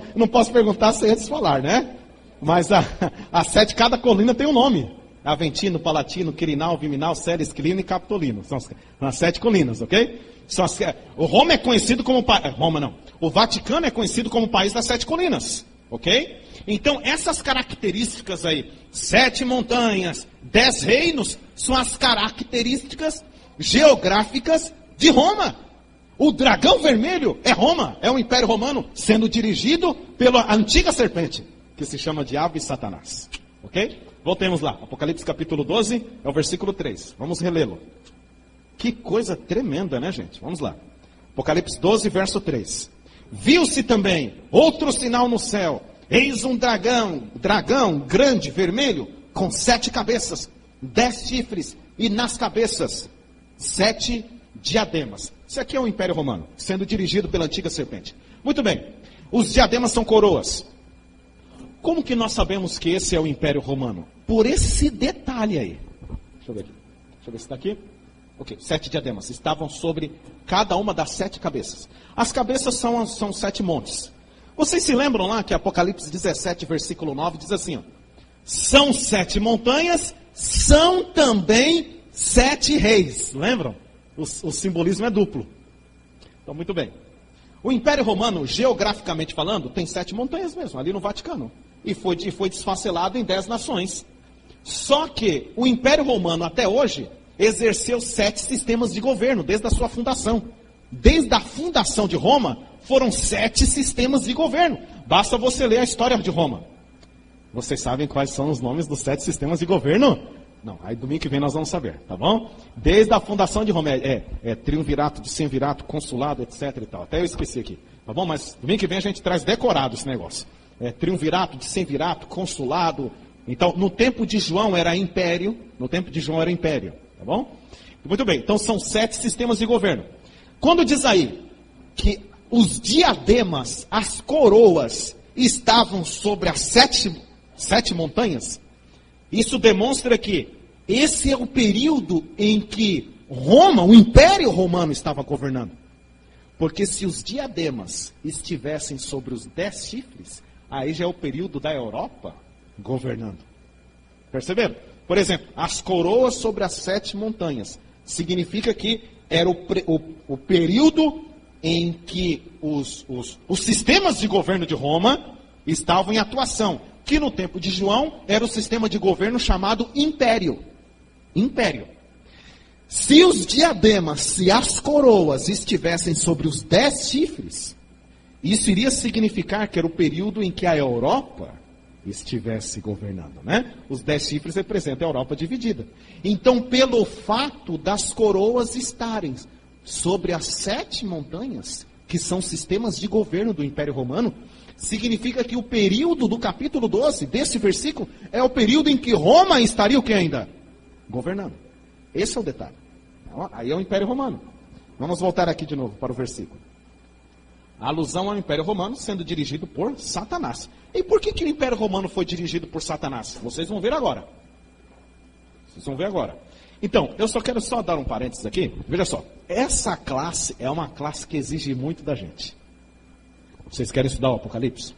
perguntar sem antes falar, né? Mas as 7, cada colina tem um nome. Aventino, Palatino, Quirinal, Viminal, Ceres, Esquilino e Capitolino. São as 7 colinas, ok? O Roma é conhecido como... Roma não. O Vaticano é conhecido como o país das 7 colinas, ok? Então, essas características aí, 7 montanhas, 10 reinos, são as características geográficas de Roma. O dragão vermelho é Roma, é o Império Romano, sendo dirigido pela antiga serpente, que se chama Diabo e Satanás. Ok? Voltemos lá. Apocalipse capítulo 12, é o versículo 3. Vamos relê-lo. Que coisa tremenda, né, gente? Vamos lá. Apocalipse 12, verso 3. Viu-se também outro sinal no céu. Eis um dragão grande, vermelho, com 7 cabeças, 10 chifres, e nas cabeças 7 diademas. Isso aqui é o Império Romano, sendo dirigido pela antiga serpente. Muito bem. Os diademas são coroas. Como que nós sabemos que esse é o Império Romano? Por esse detalhe aí. Deixa eu ver aqui. Deixa eu ver se está aqui. Ok, 7 diademas. Estavam sobre cada uma das 7 cabeças. As cabeças são 7 montes. Vocês se lembram lá que Apocalipse 17, versículo 9, diz assim, ó, são 7 montanhas, são também 7 reis. Lembram? O simbolismo é duplo. Então, muito bem. O Império Romano, geograficamente falando, tem 7 montanhas mesmo, ali no Vaticano. E foi desfacelado em 10 nações. Só que o Império Romano, até hoje, exerceu 7 sistemas de governo, desde a sua fundação. Desde a fundação de Roma, foram 7 sistemas de governo. Basta você ler a história de Roma. Vocês sabem quais são os nomes dos 7 sistemas de governo? Não, aí domingo que vem nós vamos saber, tá bom? Desde a fundação de Roma, triunvirato, decemvirato, consulado, etc e tal. Até eu esqueci aqui, tá bom? Mas domingo que vem a gente traz decorado esse negócio. Triunvirato, decemvirato, consulado. Então, no tempo de João era império, tá bom? Muito bem, então são 7 sistemas de governo. Quando diz aí que os diademas, as coroas, estavam sobre as 7 montanhas, isso demonstra que esse é o período em que Roma, o Império Romano, estava governando. Porque se os diademas estivessem sobre os 10 chifres, aí já é o período da Europa governando. Perceberam? Por exemplo, as coroas sobre as 7 montanhas. Significa que era o período em que os sistemas de governo de Roma estavam em atuação. Que no tempo de João era o sistema de governo chamado império. Império. Se os diademas, se as coroas estivessem sobre os 10 chifres, isso iria significar que era o período em que a Europa estivesse governando, né? Os 10 chifres representam a Europa dividida. Então, pelo fato das coroas estarem sobre as 7 montanhas, que são sistemas de governo do Império Romano, significa que o período do capítulo 12, desse versículo, é o período em que Roma estaria o que ainda? Governando. Esse é o detalhe. Aí é o Império Romano. Vamos voltar aqui de novo para o versículo. A alusão ao Império Romano sendo dirigido por Satanás. E por que o Império Romano foi dirigido por Satanás? Vocês vão ver agora. Vocês vão ver agora. Então, eu só quero dar um parênteses aqui. Veja só. Essa classe é uma classe que exige muito da gente. Vocês querem estudar o Apocalipse?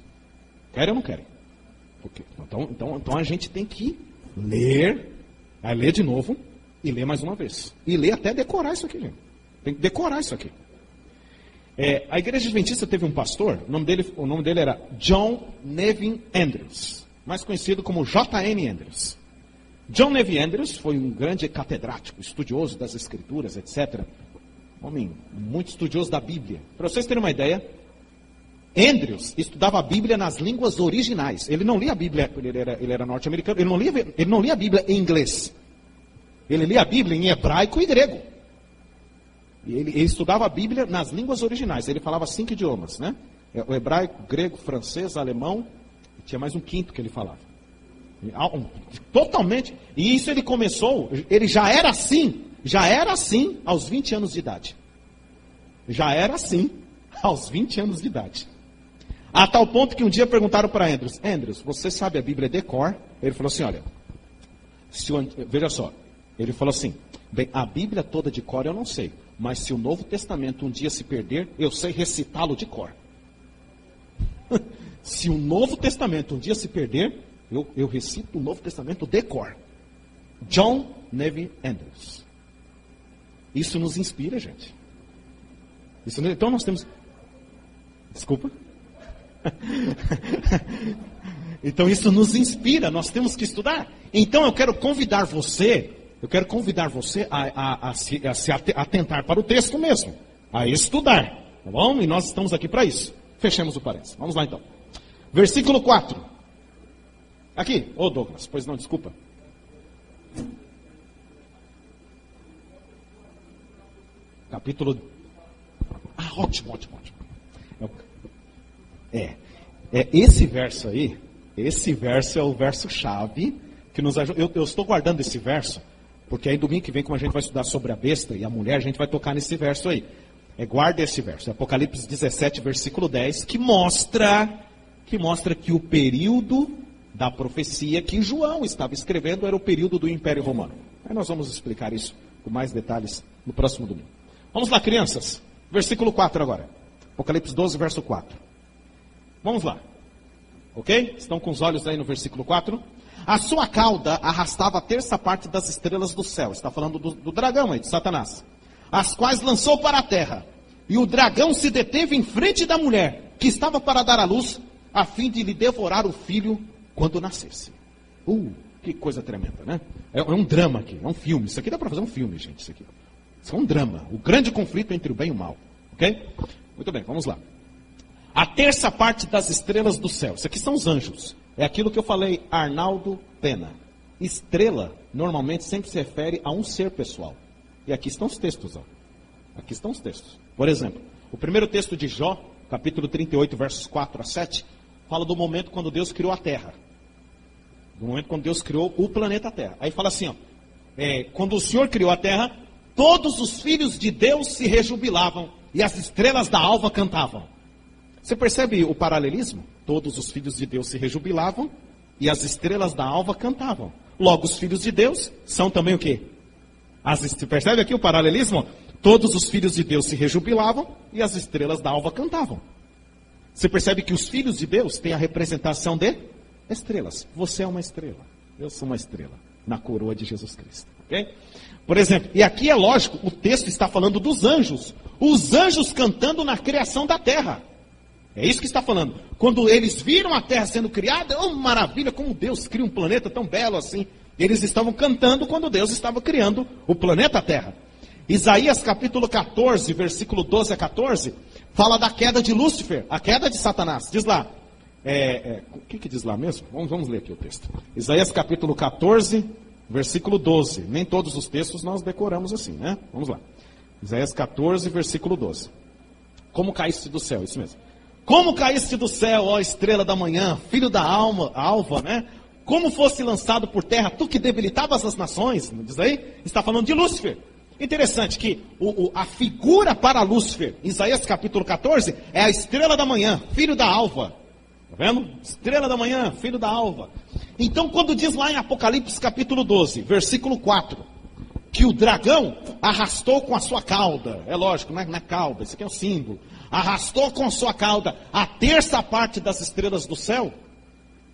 Querem ou não querem? Então a gente tem que ler, aí ler de novo e ler mais uma vez. E ler até decorar isso aqui, gente. Tem que decorar isso aqui. A Igreja Adventista teve um pastor, o nome dele era John Neville Andrews, mais conhecido como J.N. Andrews. John Neville Andrews foi um grande catedrático, estudioso das Escrituras, etc. Homem muito estudioso da Bíblia. Para vocês terem uma ideia, Andrews estudava a Bíblia nas línguas originais. Ele não lia a Bíblia, ele era norte-americano, ele não lia a Bíblia em inglês. Ele lia a Bíblia em hebraico e grego. E ele estudava a Bíblia nas línguas originais. Ele falava 5 idiomas, né? O hebraico, grego, francês, alemão, e tinha mais um 5º que ele falava. Totalmente. E isso ele começou, ele já era assim aos 20 anos de idade. Já era assim aos 20 anos de idade. A tal ponto que um dia perguntaram para Andrews, você sabe a Bíblia de cor? Ele falou assim, olha, veja só, ele falou assim, bem, a Bíblia toda de cor eu não sei, mas se o Novo Testamento um dia se perder, eu sei recitá-lo de cor. Se o Novo Testamento um dia se perder, eu recito o Novo Testamento de cor. John Neville Andrews. Isso nos inspira, gente. Então nós temos... Desculpa. Então isso nos inspira, nós temos que estudar. Então eu quero convidar você a se atentar para o texto mesmo, a estudar, tá bom? E nós estamos aqui para isso. Fechemos o parênteses. Vamos lá então. Versículo 4. Aqui, ô Douglas, pois não, desculpa. Capítulo... Ah, ótimo. Esse verso aí, esse verso é o verso-chave que nos ajuda. Eu estou guardando esse verso, porque aí domingo que vem, como a gente vai estudar sobre a besta e a mulher, a gente vai tocar nesse verso aí. Guarda esse verso, Apocalipse 17, versículo 10, que mostra que o período da profecia que João estava escrevendo era o período do Império Romano. Aí nós vamos explicar isso com mais detalhes no próximo domingo. Vamos lá, crianças. Versículo 4 agora. Apocalipse 12, verso 4. Vamos lá. Ok? Estão com os olhos aí no versículo 4? A sua cauda arrastava a terça parte das estrelas do céu. Está falando do dragão aí, de Satanás. As quais lançou para a terra. E o dragão se deteve em frente da mulher, que estava para dar à luz, a fim de lhe devorar o filho quando nascesse. Que coisa tremenda, né? É um drama aqui, é um filme. Isso aqui dá para fazer um filme, gente. Isso é um drama. O grande conflito entre o bem e o mal. Ok? Muito bem, vamos lá. A terça parte das estrelas do céu. Isso aqui são os anjos. É aquilo que eu falei, Arnaldo Pena. Estrela, normalmente, sempre se refere a um ser pessoal. E aqui estão os textos. Ó. Aqui estão os textos. Por exemplo, o primeiro texto de Jó, capítulo 38, versos 4 a 7, fala do momento quando Deus criou a terra. Do momento quando Deus criou o planeta Terra. Aí fala assim, ó, quando o Senhor criou a terra, todos os filhos de Deus se rejubilavam e as estrelas da alva cantavam. Você percebe o paralelismo? Todos os filhos de Deus se rejubilavam e as estrelas da alva cantavam. Logo, os filhos de Deus são também o quê? Percebe aqui o paralelismo? Todos os filhos de Deus se rejubilavam e as estrelas da alva cantavam. Você percebe que os filhos de Deus têm a representação de estrelas. Você é uma estrela. Eu sou uma estrela na coroa de Jesus Cristo. Okay? Por exemplo, e aqui é lógico, o texto está falando dos anjos. Os anjos cantando na criação da terra. É isso que está falando. Quando eles viram a terra sendo criada, oh maravilha, como Deus cria um planeta tão belo assim. Eles estavam cantando quando Deus estava criando o planeta Terra. Isaías capítulo 14, versículo 12 a 14, fala da queda de Lúcifer, a queda de Satanás. Diz lá, o que diz lá mesmo? Vamos ler aqui o texto. Isaías capítulo 14, versículo 12. Nem todos os textos nós decoramos assim, né? Vamos lá. Isaías 14, versículo 12. Como caíste do céu, isso mesmo. Como caíste do céu, ó estrela da manhã, filho da alva, né? Como fosse lançado por terra, tu que debilitavas as nações, não diz aí? Está falando de Lúcifer. Interessante que a figura para Lúcifer, Isaías capítulo 14, é a estrela da manhã, filho da alva. Está vendo? Estrela da manhã, filho da alva. Então, quando diz lá em Apocalipse capítulo 12, versículo 4, que o dragão arrastou com a sua cauda, é lógico, não é cauda, isso aqui é um símbolo, arrastou com a sua cauda a terça parte das estrelas do céu,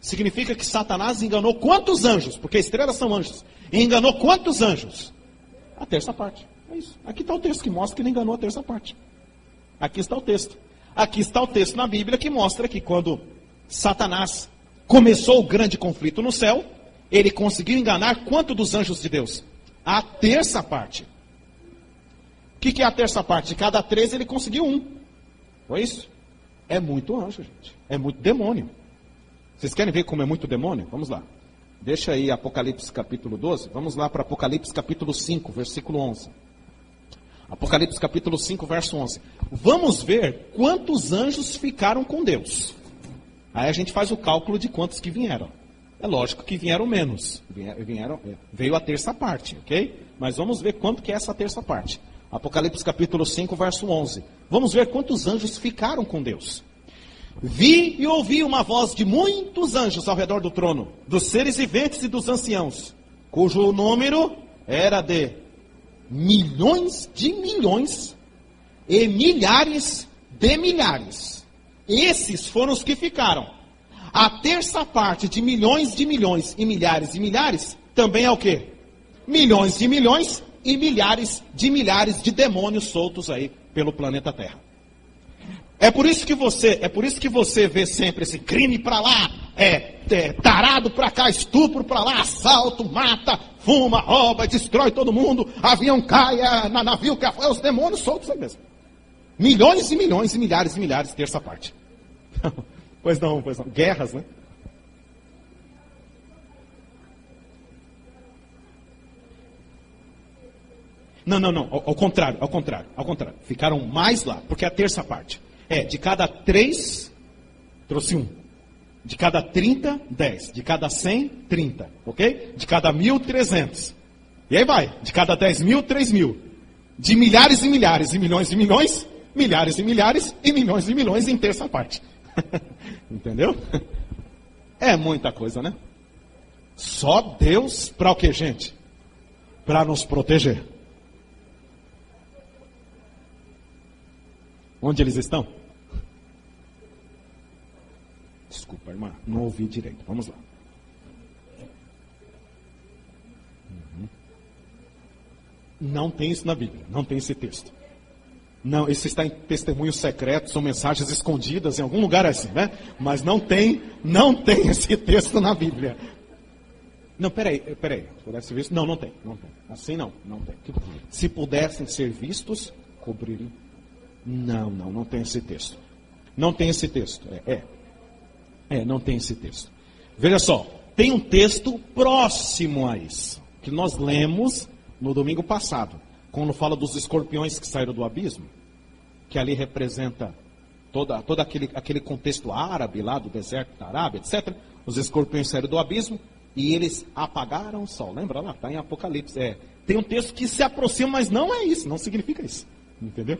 significa que Satanás enganou quantos anjos? Porque estrelas são anjos. E enganou quantos anjos? A terça parte. É isso. Aqui está o texto que mostra que ele enganou a terça parte. Aqui está o texto. Aqui está o texto na Bíblia que mostra que quando Satanás começou o grande conflito no céu, ele conseguiu enganar quanto dos anjos de Deus? A terça parte. O que é a terça parte? De cada 13 ele conseguiu um. Foi isso? É muito anjo, gente. É muito demônio. Vocês querem ver como é muito demônio? Vamos lá. Deixa aí Apocalipse capítulo 12. Vamos lá para Apocalipse capítulo 5, versículo 11. Apocalipse capítulo 5, verso 11. Vamos ver quantos anjos ficaram com Deus. Aí a gente faz o cálculo de quantos que vieram. É lógico que vieram menos. Veio a terça parte, ok? Mas vamos ver quanto que é essa terça parte. Apocalipse capítulo 5, verso 11. Vamos ver quantos anjos ficaram com Deus. Vi e ouvi uma voz de muitos anjos ao redor do trono, dos seres viventes e dos anciãos, cujo número era de milhões de milhões e milhares de milhares. Esses foram os que ficaram. A terça parte de milhões e milhares também é o quê? Milhões e milhões e milhares de demônios soltos aí pelo planeta Terra. É por isso que você vê sempre esse crime para lá, tarado para cá, estupro para lá, assalto, mata, fuma, rouba, destrói todo mundo, avião cai, navio cai, os demônios soltos aí mesmo. Milhões e milhões e milhares, terça parte. Pois não, guerras, né? Não. Ao contrário. Ficaram mais lá, porque é a terça parte. De cada 3, trouxe 1. De cada 30, 10. De cada 100, 30. Ok? De cada 1.000, 300. E aí vai. De cada 10.000, 3.000. De milhares e milhares, e milhões, milhares e milhares, e milhões em terça parte. Entendeu? É muita coisa, né? Só Deus para o que, gente? Para nos proteger. Onde eles estão? Desculpa, irmã, não ouvi direito. Vamos lá. Não tem isso na Bíblia, não tem esse texto. Não, isso está em testemunhos secretos, são mensagens escondidas em algum lugar assim, né? Mas não tem esse texto na Bíblia. Não, peraí. Pudesse ser visto? Não tem. Assim não tem. Se pudessem ser vistos, cobririam. Não tem esse texto. Não tem esse texto. Não tem esse texto. Veja só, tem um texto próximo a isso, que nós lemos no domingo passado, quando fala dos escorpiões que saíram do abismo, que ali representa todo aquele contexto árabe lá do deserto da Arábia, etc. Os escorpiões saíram do abismo e eles apagaram o sol. Lembra lá? Está em Apocalipse. Tem um texto que se aproxima, mas não é isso, não significa isso. Entendeu?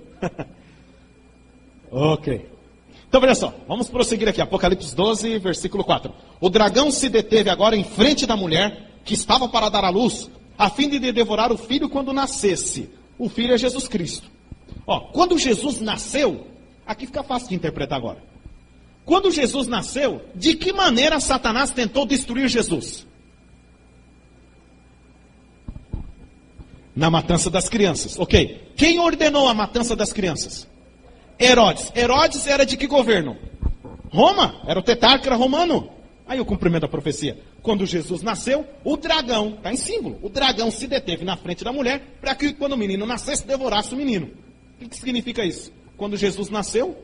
Ok. Então, veja só, vamos prosseguir aqui, Apocalipse 12, versículo 4. O dragão se deteve agora em frente da mulher, que estava para dar à luz, a fim de devorar o filho quando nascesse. O filho é Jesus Cristo. Quando Jesus nasceu, aqui fica fácil de interpretar agora. Quando Jesus nasceu, de que maneira Satanás tentou destruir Jesus? Na matança das crianças. Ok. Quem ordenou a matança das crianças? Herodes. Herodes era de que governo? Roma. Era o tetrarca romano. Aí o cumprimento da profecia. Quando Jesus nasceu, o dragão, está em símbolo, o dragão se deteve na frente da mulher para que quando o menino nascesse, devorasse o menino. O que significa isso? Quando Jesus nasceu,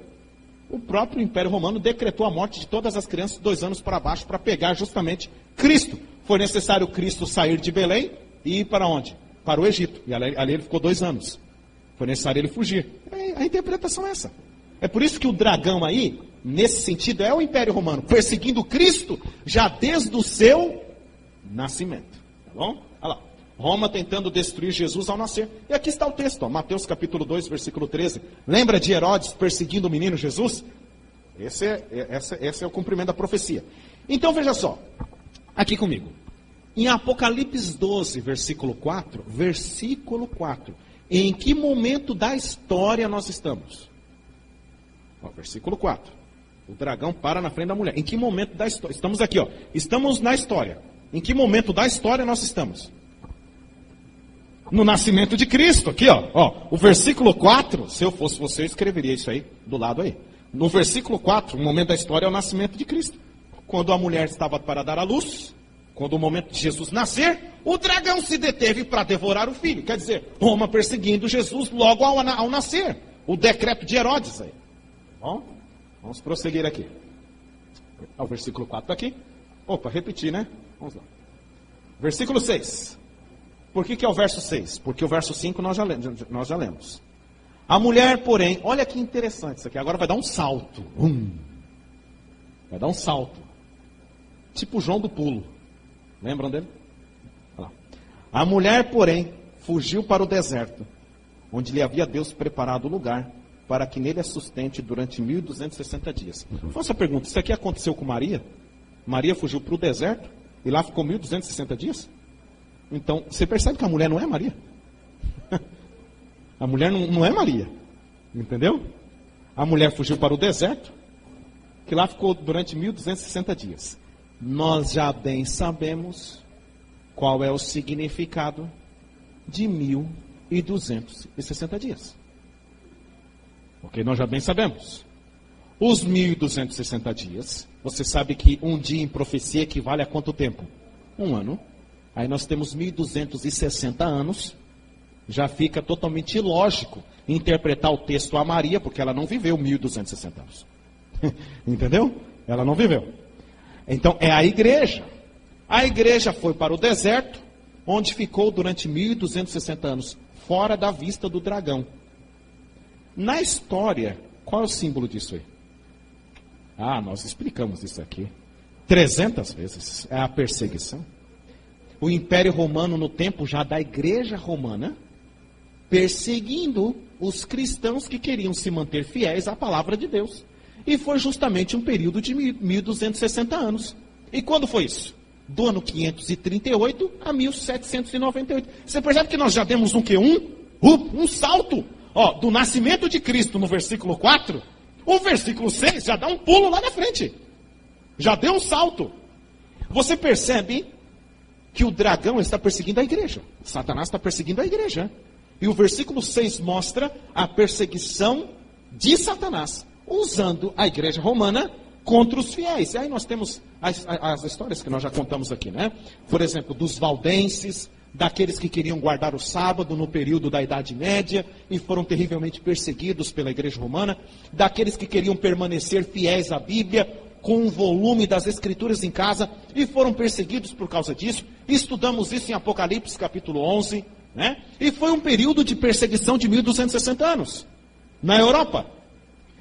o próprio Império Romano decretou a morte de todas as crianças de 2 anos para baixo para pegar justamente Cristo. Foi necessário Cristo sair de Belém e ir para onde? Para o Egito. E ali ele ficou 2 anos. Foi necessário ele fugir. A interpretação é essa. É por isso que o dragão aí, nesse sentido, é o Império Romano, perseguindo Cristo já desde o seu nascimento. Tá bom? Olha lá. Roma tentando destruir Jesus ao nascer. E aqui está o texto, Mateus capítulo 2, versículo 13. Lembra de Herodes perseguindo o menino Jesus? Esse é o cumprimento da profecia. Então veja só, aqui comigo. Em Apocalipse 12, versículo 4, em que momento da história nós estamos? Versículo 4. O dragão para na frente da mulher. Em que momento da história? Estamos aqui, estamos na história. Em que momento da história nós estamos? No nascimento de Cristo, aqui, o versículo 4, se eu fosse você, eu escreveria isso aí, do lado aí. No versículo 4, o momento da história é o nascimento de Cristo. Quando a mulher estava para dar à luz, quando o momento de Jesus nascer, o dragão se deteve para devorar o filho. Quer dizer, Roma perseguindo Jesus logo ao nascer. O decreto de Herodes aí. Bom, vamos prosseguir aqui. O versículo 4 aqui. Repetir, né? Vamos lá. Versículo 6. Por que é o verso 6? Porque o verso 5 nós já lemos. A mulher, porém, olha que interessante isso aqui. Agora vai dar um salto. Vai dar um salto. Tipo João do Pulo. Lembram dele? Olha lá. A mulher, porém, fugiu para o deserto, onde lhe havia Deus preparado o lugar, para que nele a sustente durante 1.260 dias. Faço a pergunta, isso aqui aconteceu com Maria? Maria fugiu para o deserto e lá ficou 1.260 dias? Então, você percebe que a mulher não é Maria? A mulher não é Maria. Entendeu? A mulher fugiu para o deserto, que lá ficou durante 1.260 dias. Nós já bem sabemos qual é o significado de 1.260 dias. Ok, nós já bem sabemos. Os 1.260 dias, você sabe que um dia em profecia equivale a quanto tempo? 1 ano. Aí nós temos 1.260 anos. Já fica totalmente ilógico interpretar o texto a Maria, porque ela não viveu 1.260 anos. Entendeu? Ela não viveu. Então é a igreja. A igreja foi para o deserto, onde ficou durante 1.260 anos fora da vista do dragão. Na história, qual é o símbolo disso aí? Ah, nós explicamos isso aqui 300 vezes. É a perseguição. O Império Romano, no tempo já da Igreja Romana, perseguindo os cristãos que queriam se manter fiéis à palavra de Deus. E foi justamente um período de 1260 anos. E quando foi isso? Do ano 538 a 1798. Você percebe que nós já demos um quê? Um salto. Ó, do nascimento de Cristo no versículo 4, o versículo 6 já dá um pulo lá na frente. Já deu um salto. Você percebe que o dragão está perseguindo a igreja. Satanás está perseguindo a igreja. E o versículo 6 mostra a perseguição de Satanás, usando a igreja romana contra os fiéis. E aí nós temos as histórias que nós já contamos aqui, né? Por exemplo, dos valdenses, daqueles que queriam guardar o sábado no período da Idade Média e foram terrivelmente perseguidos pela igreja romana, daqueles que queriam permanecer fiéis à Bíblia, com o volume das Escrituras em casa, e foram perseguidos por causa disso. Estudamos isso em Apocalipse, capítulo 11, né? E foi um período de perseguição de 1260 anos, na Europa.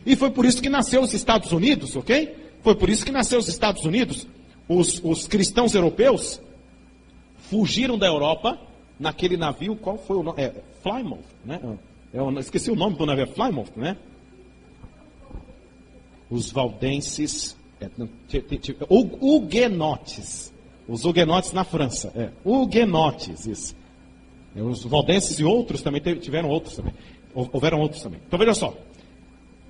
E foi por isso que nasceu os Estados Unidos, ok? Foi por isso que nasceu os Estados Unidos. Os cristãos europeus fugiram da Europa naquele navio, qual foi o nome? Plymouth, né? Eu esqueci o nome do navio, Plymouth, né? Os valdenses, huguenotes, os huguenotes na França, huguenotes, isso. Os valdenses e outros também tiveram outros também, houveram outros também. Então veja só,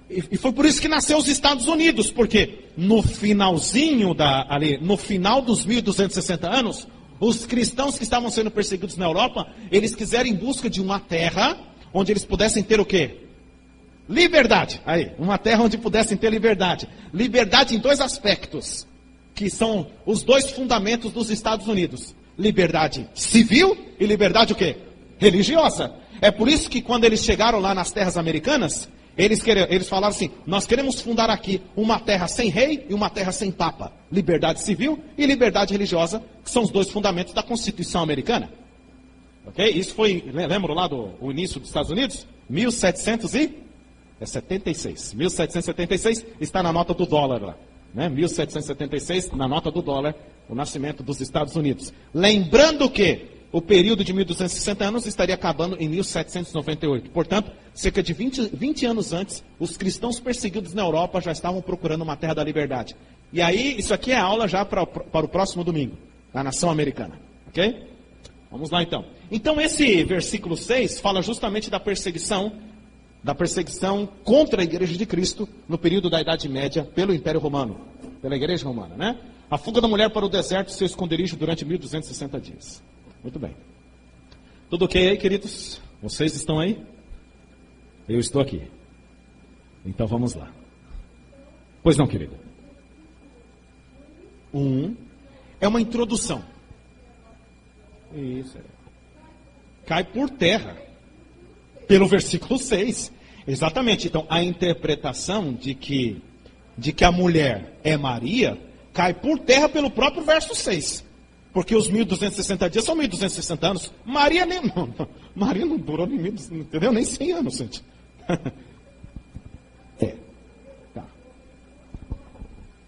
e foi por isso que nasceu os Estados Unidos, porque no finalzinho no final dos 1260 anos, os cristãos que estavam sendo perseguidos na Europa, eles quiseram em busca de uma terra onde eles pudessem ter o quê? Liberdade. Aí, uma terra onde pudessem ter liberdade. Liberdade em dois aspectos, que são os dois fundamentos dos Estados Unidos. Liberdade civil e liberdade o quê? Religiosa. É por isso que quando eles chegaram lá nas terras americanas, eles falaram assim: nós queremos fundar aqui uma terra sem rei e uma terra sem papa. Liberdade civil e liberdade religiosa, que são os dois fundamentos da Constituição americana. Ok? Isso foi, lembram lá do início dos Estados Unidos? 1776. 1776 está na nota do dólar lá. Né? 1776, na nota do dólar, o nascimento dos Estados Unidos. Lembrando que o período de 1260 anos estaria acabando em 1798. Portanto, cerca de 20 anos antes, os cristãos perseguidos na Europa já estavam procurando uma terra da liberdade. E aí, isso aqui é aula já para o próximo domingo, na nação americana. Ok? Vamos lá então. Então, esse versículo 6 fala justamente da perseguição contra a igreja de Cristo no período da Idade Média pelo Império Romano, pela igreja romana, né? A fuga da mulher para o deserto, seu esconderijo durante 1260 dias. Muito bem. Tudo ok aí, queridos? Vocês estão aí? Eu estou aqui. Então vamos lá. Pois não, querido? É uma introdução. Isso. Cai por terra. Pelo versículo 6. Exatamente. Então, a interpretação de que a mulher é Maria cai por terra pelo próprio verso 6. Porque os 1260 dias são 1260 anos. Maria não durou nem 1200, entendeu? Nem 100 anos, gente. Tá.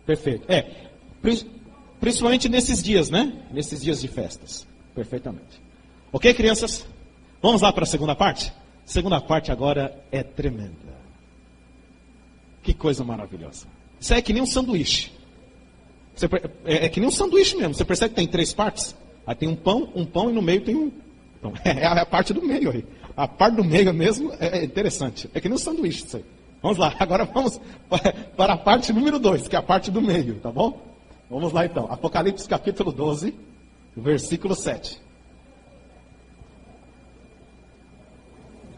Perfeito. Principalmente nesses dias, né? Nesses dias de festas. Perfeitamente. Ok, crianças? Vamos lá para a segunda parte? A segunda parte agora é tremenda. Que coisa maravilhosa. Isso é que nem um sanduíche. É que nem um sanduíche mesmo. Você percebe que tem 3 partes? Aí tem um pão e no meio tem um... Então, é a parte do meio aí. A parte do meio mesmo é interessante. É que nem um sanduíche isso aí. Vamos lá. Agora vamos para a parte número 2, que é a parte do meio, tá bom? Vamos lá então. Apocalipse capítulo 12, versículo 7.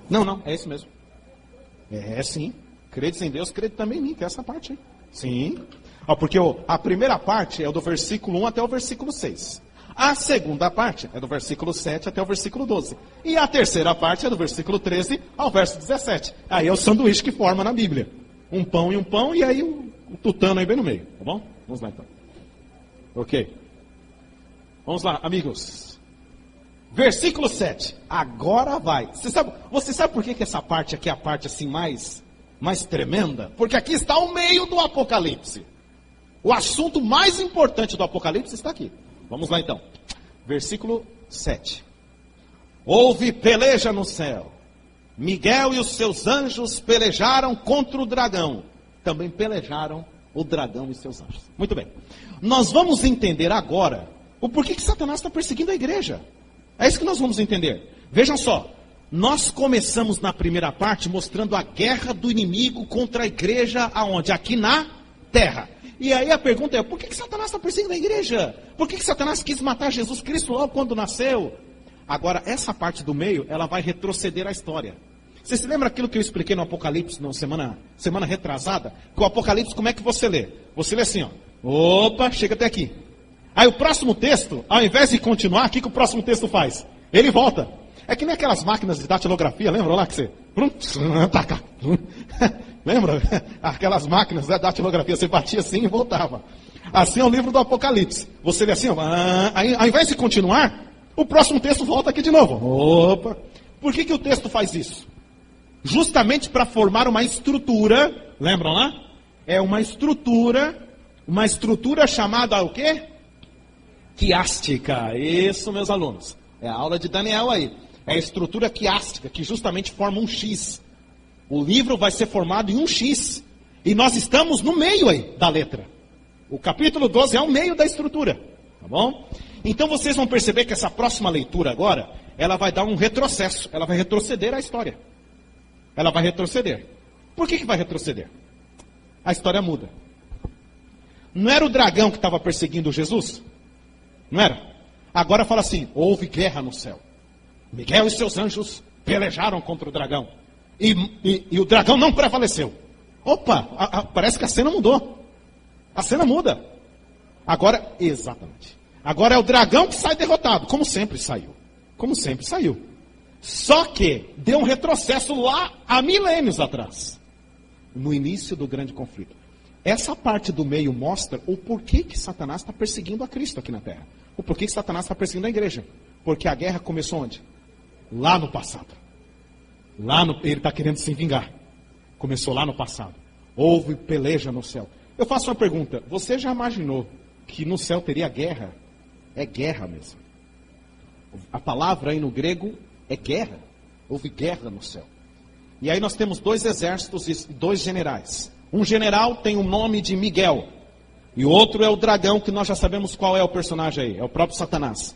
Não, é isso mesmo. É sim. Credes em Deus, crede também em mim, que é essa parte aí. Sim. Porque a primeira parte é do versículo 1 até o versículo 6. A segunda parte é do versículo 7 até o versículo 12. E a terceira parte é do versículo 13 ao verso 17. Aí é o sanduíche que forma na Bíblia. Um pão, e aí o tutano aí bem no meio. Tá bom? Vamos lá então. Ok. Vamos lá, amigos. Versículo 7. Agora vai. Você sabe por que essa parte aqui é a parte assim mais tremenda? Porque aqui está o meio do Apocalipse. O assunto mais importante do Apocalipse está aqui. Vamos lá então. Versículo 7. Houve peleja no céu. Miguel e os seus anjos pelejaram contra o dragão. Também pelejaram o dragão e seus anjos. Muito bem. Nós vamos entender agora o porquê que Satanás está perseguindo a igreja. É isso que nós vamos entender. Vejam só. Nós começamos na primeira parte mostrando a guerra do inimigo contra a igreja aonde? Aqui na terra. E aí a pergunta é, por que Satanás está perseguindo a igreja? Por que Satanás quis matar Jesus Cristo logo quando nasceu? Agora, essa parte do meio, ela vai retroceder a história. Você se lembra aquilo que eu expliquei no Apocalipse, na semana retrasada? Que o Apocalipse, como é que você lê? Você lê assim, ó. Opa, chega até aqui. Aí o próximo texto, ao invés de continuar, o que o próximo texto faz? Ele volta. É que nem aquelas máquinas de datilografia, lembra lá que você... Lembra? Aquelas máquinas de datilografia, você batia assim e voltava. Assim é o livro do Apocalipse. Você lê assim, ó, aí, ao invés de continuar, o próximo texto volta aqui de novo. Opa! Por que o texto faz isso? Justamente para formar uma estrutura, lembram lá? É uma estrutura chamada o quê? Quiástica. Isso, meus alunos. É a aula de Daniel aí. É a estrutura quiástica, que justamente forma um X. O livro vai ser formado em um X. E nós estamos no meio aí da letra. O capítulo 12 é o meio da estrutura. Tá bom? Então vocês vão perceber que essa próxima leitura agora, ela vai dar um retrocesso. Ela vai retroceder a história. Ela vai retroceder. Por que vai retroceder? A história muda. Não era o dragão que estava perseguindo Jesus? Não era? Agora fala assim, houve guerra no céu. Miguel e seus anjos pelejaram contra o dragão. E o dragão não prevaleceu. Opa, parece que a cena mudou. A cena muda. Agora, exatamente. Agora é o dragão que sai derrotado, como sempre saiu. Como sempre saiu. Só que deu um retrocesso lá há milênios atrás. No início do grande conflito. Essa parte do meio mostra o porquê que Satanás está perseguindo a Cristo aqui na Terra. O porquê que Satanás está perseguindo a igreja. Porque a guerra começou onde? Lá no passado. Ele está querendo se vingar. Começou lá no passado. Houve peleja no céu. Eu faço uma pergunta. Você já imaginou que no céu teria guerra? É guerra mesmo. A palavra aí no grego é guerra. Houve guerra no céu. E aí nós temos 2 exércitos e 2 generais. Um general tem o nome de Miguel. E o outro é o dragão, que nós já sabemos qual é o personagem aí. É o próprio Satanás.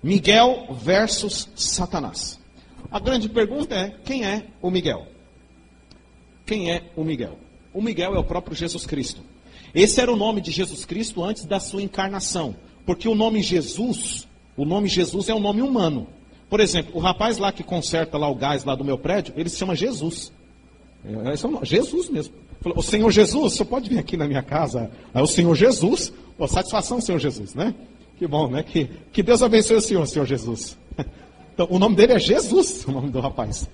Miguel versus Satanás. A grande pergunta é, quem é o Miguel? Quem é o Miguel? O Miguel é o próprio Jesus Cristo. Esse era o nome de Jesus Cristo antes da sua encarnação. Porque o nome Jesus é um nome humano. Por exemplo, o rapaz lá que conserta lá o gás lá do meu prédio, ele se chama Jesus. Esse é o nome, Jesus mesmo. Falou, o Senhor Jesus, você pode vir aqui na minha casa? Aí o Senhor Jesus, satisfação, Senhor Jesus, né? Que bom, né? Que Deus abençoe o Senhor Jesus. Então, o nome dele é Jesus, o nome do rapaz.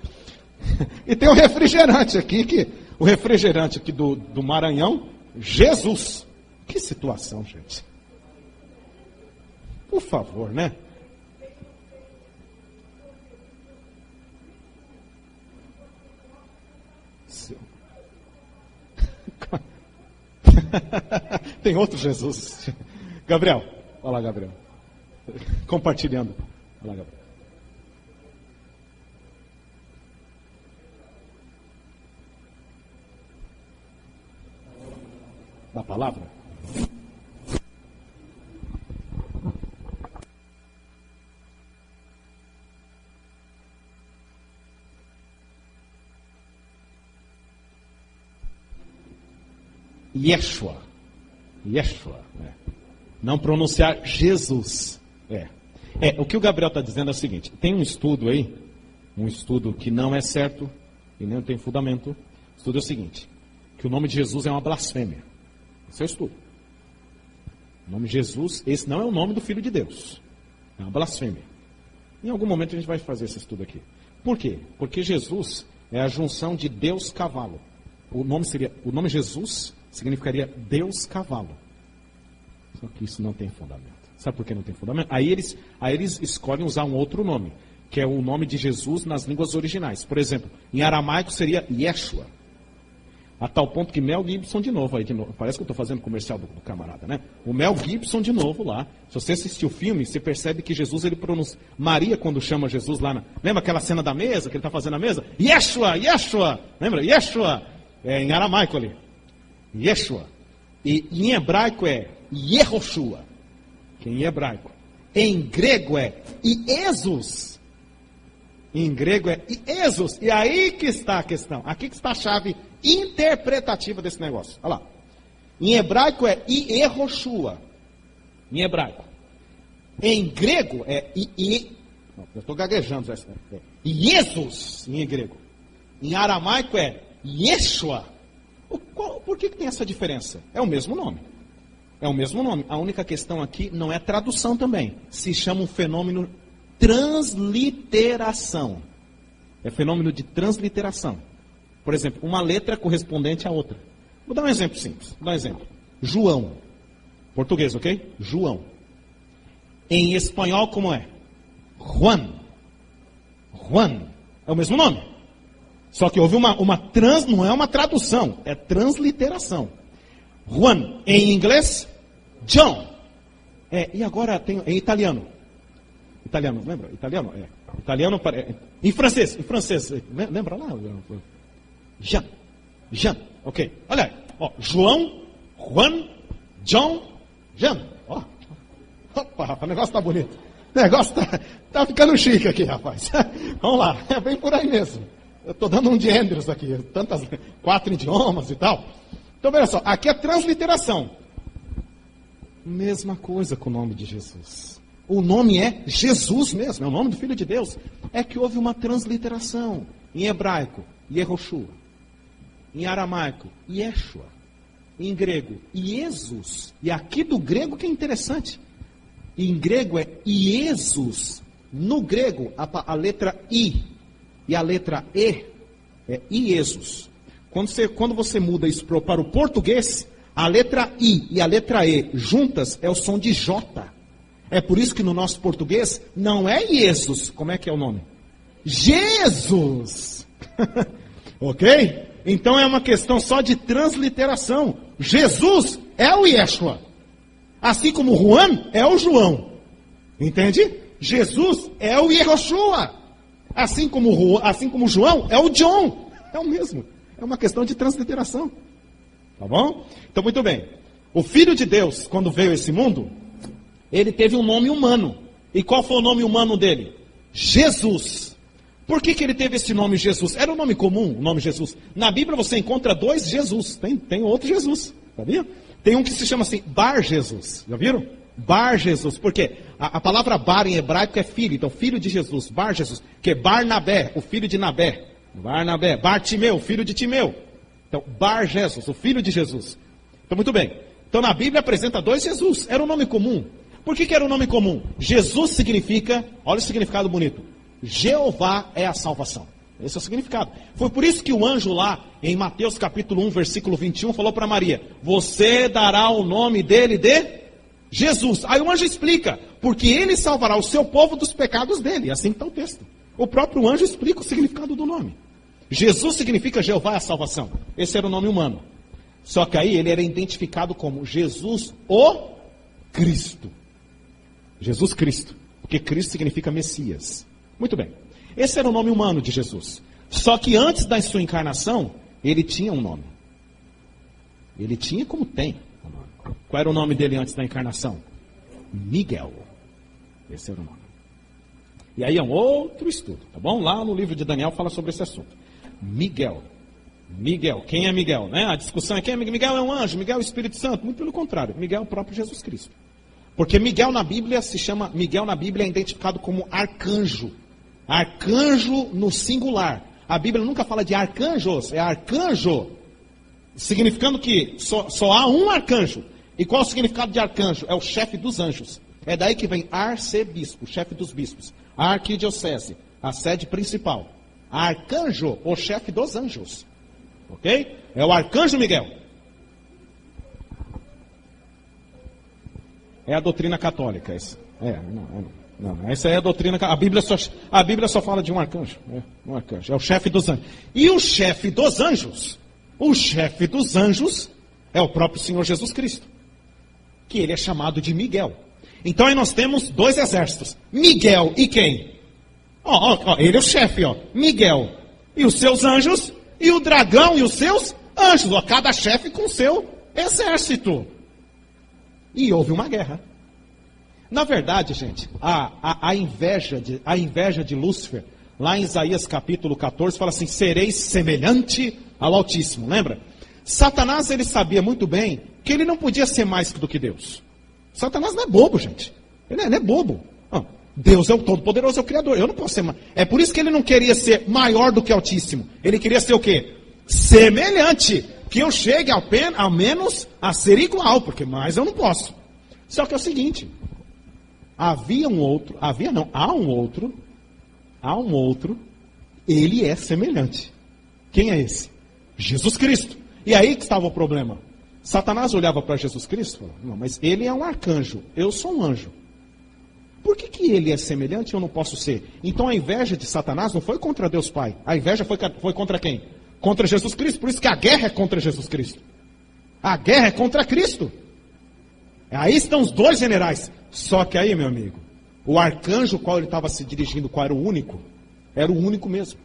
E tem um refrigerante aqui, o refrigerante aqui do Maranhão, Jesus. Que situação, gente. Por favor, né? Tem outro Jesus. Gabriel, olha lá, Gabriel. Compartilhando. Olha lá, Gabriel. Da palavra? Yeshua. Né? Não pronunciar Jesus. O que o Gabriel está dizendo é o seguinte: tem um estudo aí, um estudo que não é certo e nem tem fundamento. O estudo é o seguinte: que o nome de Jesus é uma blasfêmia. Esse é o estudo. O nome de Jesus, esse não é o nome do Filho de Deus. É uma blasfêmia. Em algum momento a gente vai fazer esse estudo aqui. Por quê? Porque Jesus é a junção de Deus cavalo. O nome Jesus significaria Deus cavalo. Só que isso não tem fundamento. Sabe por que não tem fundamento? Aí eles escolhem usar um outro nome, que é o nome de Jesus nas línguas originais. Por exemplo, em aramaico seria Yeshua. A tal ponto que Mel Gibson de novo, parece que eu estou fazendo comercial do camarada, né? O Mel Gibson de novo lá. Se você assistir o filme, você percebe que Jesus, ele pronuncia... Maria, quando chama Jesus lá lembra aquela cena da mesa, que ele está fazendo a mesa? Yeshua, Yeshua! Lembra? Yeshua! É em aramaico ali. Yeshua. E em hebraico é Yehoshua. Que em hebraico. Em grego é Iesus. Em grego é Iesus. E aí que está a questão. Aqui que está a chave interpretativa desse negócio. Olha lá. Em hebraico é Yehoshua. Em hebraico. Em grego é eu estou gaguejando. É Jesus em grego. Em aramaico é Yeshua. Por que tem essa diferença? É o mesmo nome. É o mesmo nome. A única questão aqui não é tradução também. Se chama um fenômeno transliteração. É fenômeno de transliteração. Por exemplo, uma letra correspondente à outra. Vou dar um exemplo simples. Vou dar um exemplo. João. Português, ok? João. Em espanhol, como é? Juan. Juan. É o mesmo nome. Só que houve não é uma tradução, é transliteração. Juan. Em inglês, John. E agora tem em italiano. Italiano, lembra? Italiano? Italiano, em francês, lembra lá? Jean, ok. Olha aí, ó, João, Juan, John, Jean. Ó, opa, rapaz, o negócio tá bonito. O negócio tá ficando chique aqui, rapaz. Vamos lá, é bem por aí mesmo. Eu tô dando um de Andrews aqui, 4 idiomas e tal. Então, olha só, aqui é transliteração. Mesma coisa com o nome de Jesus. O nome é Jesus mesmo, é o nome do Filho de Deus. É que houve uma transliteração. Em hebraico, Yehoshua. Em aramaico, Yeshua. Em grego, Iesus. E aqui do grego que é interessante. Em grego é Iesus. No grego, a letra I e a letra E é Iesus. Quando você muda isso para o português, a letra I e a letra E juntas é o som de J. É por isso que no nosso português não é Jesus. Como é que é o nome? Jesus! Ok? Então é uma questão só de transliteração. Jesus é o Yeshua. Assim como Juan é o João. Entende? Jesus é o Yehoshua. Assim como João é o John. É o mesmo. É uma questão de transliteração. Tá bom? Então, muito bem. O Filho de Deus, quando veio a esse mundo, ele teve um nome humano. E qual foi o nome humano dele? Jesus. Por que ele teve esse nome Jesus? Era um nome comum, o nome Jesus. Na Bíblia você encontra 2 Jesus. Tem outro Jesus, sabia? Tem um que se chama assim, Bar Jesus. Já viram? Bar Jesus. Por quê? A palavra Bar em hebraico é filho. Então, filho de Jesus. Bar Jesus. Que é Barnabé, o filho de Nabé. Barnabé. Bartimeu, filho de Timeu. Então, Bar Jesus, o filho de Jesus. Então, muito bem. Então, na Bíblia apresenta 2 Jesus. Era um nome comum. Por que era um nome comum? Jesus significa, olha o significado bonito, Jeová é a salvação. Esse é o significado. Foi por isso que o anjo lá, em Mateus capítulo 1, versículo 21, falou para Maria, você dará o nome dele de Jesus. Aí o anjo explica, porque ele salvará o seu povo dos pecados dele. Assim está o texto. O próprio anjo explica o significado do nome. Jesus significa Jeová é a salvação. Esse era o nome humano. Só que aí ele era identificado como Jesus o Cristo. Jesus Cristo. Porque Cristo significa Messias. Muito bem. Esse era o nome humano de Jesus. Só que antes da sua encarnação, ele tinha um nome. Ele tinha como tem. Qual era o nome dele antes da encarnação? Miguel. Esse era o nome. E aí é um outro estudo, tá bom? Lá no livro de Daniel fala sobre esse assunto. Miguel. Miguel. Quem é Miguel? Né? A discussão é quem é Miguel? Miguel é um anjo, Miguel é o Espírito Santo. Muito pelo contrário. Miguel é o próprio Jesus Cristo. Porque Miguel na Bíblia é identificado como arcanjo. Arcanjo no singular. A Bíblia nunca fala de arcanjos, é arcanjo. Significando que só há um arcanjo. E qual é o significado de arcanjo? É o chefe dos anjos. É daí que vem arcebispo, chefe dos bispos. A arquidiocese, a sede principal. Arcanjo, o chefe dos anjos. Ok? É o arcanjo Miguel. É a doutrina católica essa. Não, essa é a doutrina. A Bíblia só fala de um arcanjo. Um arcanjo. É o chefe dos anjos. E o chefe dos anjos é o próprio Senhor Jesus Cristo, que ele é chamado de Miguel. Então aí nós temos dois exércitos. Miguel e quem? Ele é o chefe, Miguel. E os seus anjos, e o dragão e os seus anjos. Cada chefe com o seu exército. E houve uma guerra. Na verdade, gente, a inveja de Lúcifer, lá em Isaías capítulo 14, fala assim: sereis semelhante ao Altíssimo. Lembra? Satanás, ele sabia muito bem que ele não podia ser mais do que Deus. Satanás não é bobo, gente. Ele não é bobo. Deus é o Todo-Poderoso, é o Criador. Eu não posso ser mais. É por isso que ele não queria ser maior do que Altíssimo. Ele queria ser o quê? Semelhante. Que eu chegue ao menos a ser igual, porque mais eu não posso. Só que é o seguinte: há um outro, ele é semelhante. Quem é esse? Jesus Cristo. E aí que estava o problema. Satanás olhava para Jesus Cristo e falava: não, mas ele é um arcanjo, eu sou um anjo. Por que ele é semelhante e eu não posso ser? Então a inveja de Satanás não foi contra Deus Pai. A inveja foi contra quem? Contra Jesus Cristo. Por isso que a guerra é contra Jesus Cristo. A guerra é contra Cristo. Aí estão os dois generais. Só que aí, meu amigo, o arcanjo qual ele estava se dirigindo, qual era o único? Era o único mesmo.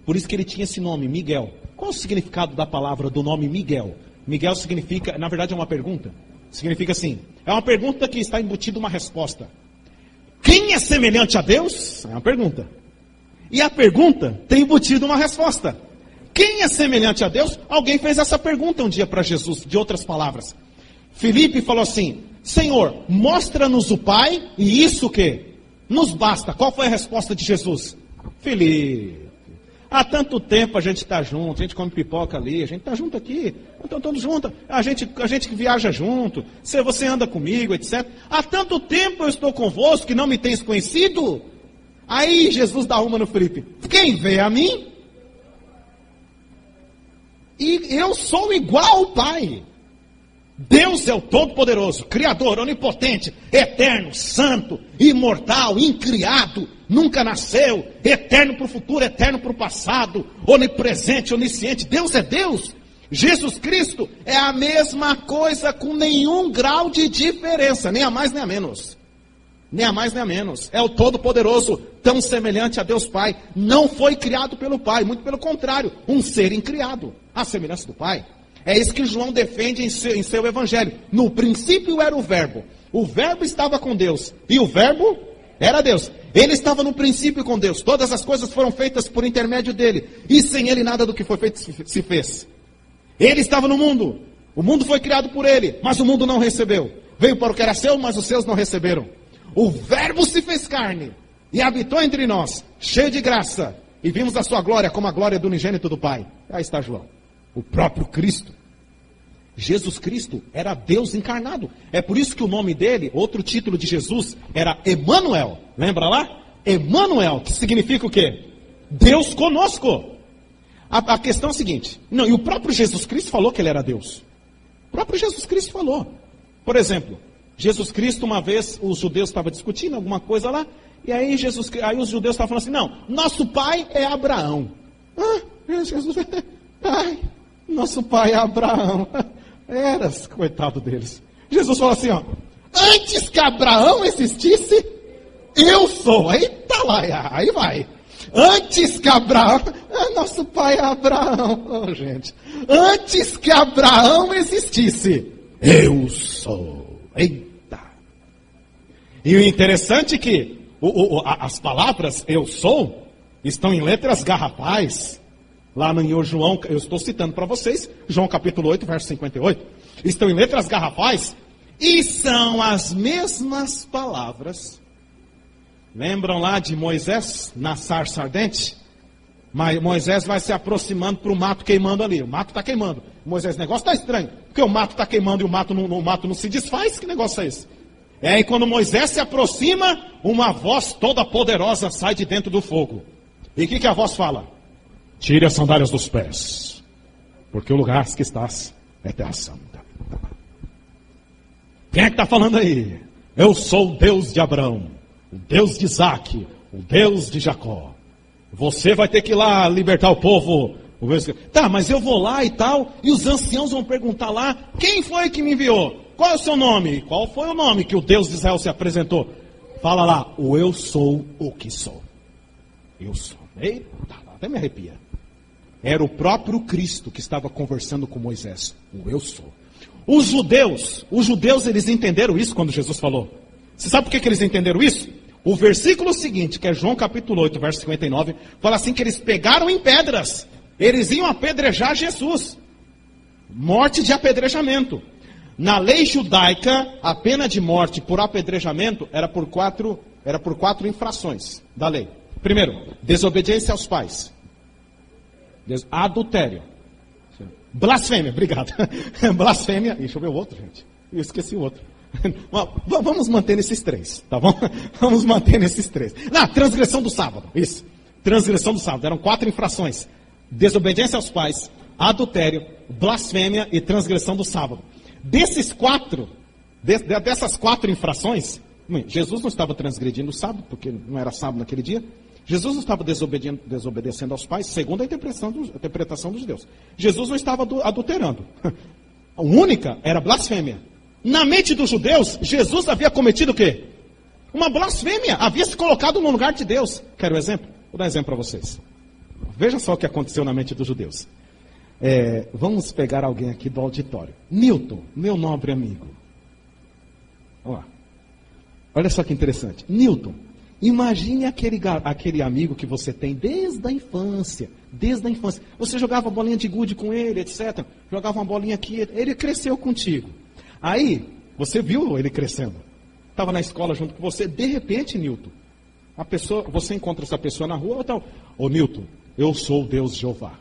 Por isso que ele tinha esse nome, Miguel. Qual o significado da palavra, do nome Miguel? Miguel significa, na verdade é uma pergunta. Significa assim, é uma pergunta que está embutida uma resposta. Quem é semelhante a Deus? É uma pergunta. E a pergunta tem embutido uma resposta. Quem é semelhante a Deus? Alguém fez essa pergunta um dia para Jesus, de outras palavras. Filipe falou assim: Senhor, mostra-nos o Pai, e isso o quê? Nos basta. Qual foi a resposta de Jesus? Filipe, há tanto tempo a gente está junto, a gente come pipoca ali, a gente está junto aqui, estamos todos juntos, a gente que viaja junto, você anda comigo, etc. Há tanto tempo eu estou convosco que não me tens conhecido? Aí Jesus dá uma no Filipe: quem vê a mim? E eu sou igual ao Pai. Deus é o Todo-Poderoso, Criador, Onipotente, Eterno, Santo, Imortal, Incriado, nunca nasceu, eterno para o futuro, eterno para o passado, onipresente, onisciente. Deus é Deus. Jesus Cristo é a mesma coisa, com nenhum grau de diferença, nem a mais nem a menos. Nem a mais nem a menos. É o Todo-Poderoso, tão semelhante a Deus Pai. Não foi criado pelo Pai, muito pelo contrário, um ser incriado, à semelhança do Pai. É isso que João defende em seu evangelho. No princípio era o Verbo estava com Deus, e o Verbo era Deus. Ele estava no princípio com Deus. Todas as coisas foram feitas por intermédio dele, e sem ele nada do que foi feito se fez. Ele estava no mundo, o mundo foi criado por ele, mas o mundo não recebeu. Veio para o que era seu, mas os seus não receberam. O Verbo se fez carne e habitou entre nós, cheio de graça, e vimos a sua glória como a glória do unigênito do Pai. Aí está João, o próprio Cristo. Jesus Cristo era Deus encarnado. É por isso que o nome dele, outro título de Jesus, era Emanuel. Lembra lá? Emanuel, que significa o quê? Deus conosco. A questão é a seguinte: não, e o próprio Jesus Cristo falou que ele era Deus. O próprio Jesus Cristo falou. Por exemplo, Jesus Cristo, uma vez, os judeus estavam discutindo alguma coisa lá, e aí os judeus estavam falando assim: não, nosso pai é Abraão. Jesus, pai, nosso pai é Abraão. Eras, coitado deles. Jesus falou assim: antes que Abraão existisse, eu sou. Aí tá lá, aí vai. Antes que Abraão, nosso pai é Abraão, gente. Antes que Abraão existisse, eu sou. Eita. E o interessante é que as palavras eu sou estão em letras garrafais. Lá no João, eu estou citando para vocês, João capítulo 8, verso 58. Estão em letras garrafais e são as mesmas palavras. Lembram lá de Moisés na sarça ardente? Moisés vai se aproximando para o mato queimando ali. O mato está queimando. Moisés, o negócio está estranho. Porque o mato está queimando e o mato não se desfaz. Que negócio é esse? E aí quando Moisés se aproxima, uma voz toda poderosa sai de dentro do fogo. E o que a voz fala? Tire as sandálias dos pés, porque o lugar que estás é terra santa. Quem é que está falando aí? Eu sou o Deus de Abraão, o Deus de Isaac, o Deus de Jacó. Você vai ter que ir lá libertar o povo. Tá, mas eu vou lá e tal, e os anciãos vão perguntar lá, quem foi que me enviou? Qual é o seu nome? Qual foi o nome que o Deus de Israel se apresentou? Fala lá, o eu sou o que sou. Eu sou. Eita, até me arrepia. Era o próprio Cristo que estava conversando com Moisés. O eu sou. Os judeus eles entenderam isso quando Jesus falou. Você sabe por que eles entenderam isso? O versículo seguinte, que é João capítulo 8, verso 59, fala assim que eles pegaram em pedras. Eles iam apedrejar Jesus. Morte de apedrejamento. Na lei judaica, a pena de morte por apedrejamento era por quatro infrações da lei. Primeiro, desobediência aos pais. Adultério. Blasfêmia, obrigado. Blasfêmia. Deixa eu ver o outro, gente. Eu esqueci o outro. Vamos manter nesses três, tá bom? Vamos manter nesses três. Transgressão do sábado. Isso. Transgressão do sábado. Eram 4 infrações. Desobediência aos pais, adultério, blasfêmia e transgressão do sábado. Dessas 4 infrações, Jesus não estava transgredindo o sábado, porque não era sábado naquele dia. Jesus não estava desobedecendo aos pais, segundo a interpretação dos judeus. Jesus não estava adulterando. A única era blasfêmia. Na mente dos judeus, Jesus havia cometido o quê? Uma blasfêmia. Havia se colocado no lugar de Deus. Quero um exemplo? Vou dar um exemplo para vocês. Veja só o que aconteceu na mente dos judeus. Vamos pegar alguém aqui do auditório. Newton, meu nobre amigo. Olha só que interessante. Newton, imagine aquele amigo que você tem desde a infância. Desde a infância. Você jogava bolinha de gude com ele, etc. Jogava uma bolinha aqui. Ele cresceu contigo. Aí, você viu ele crescendo. Estava na escola junto com você. De repente, Newton, você encontra essa pessoa na rua. Ô Newton, eu sou o Deus Jeová.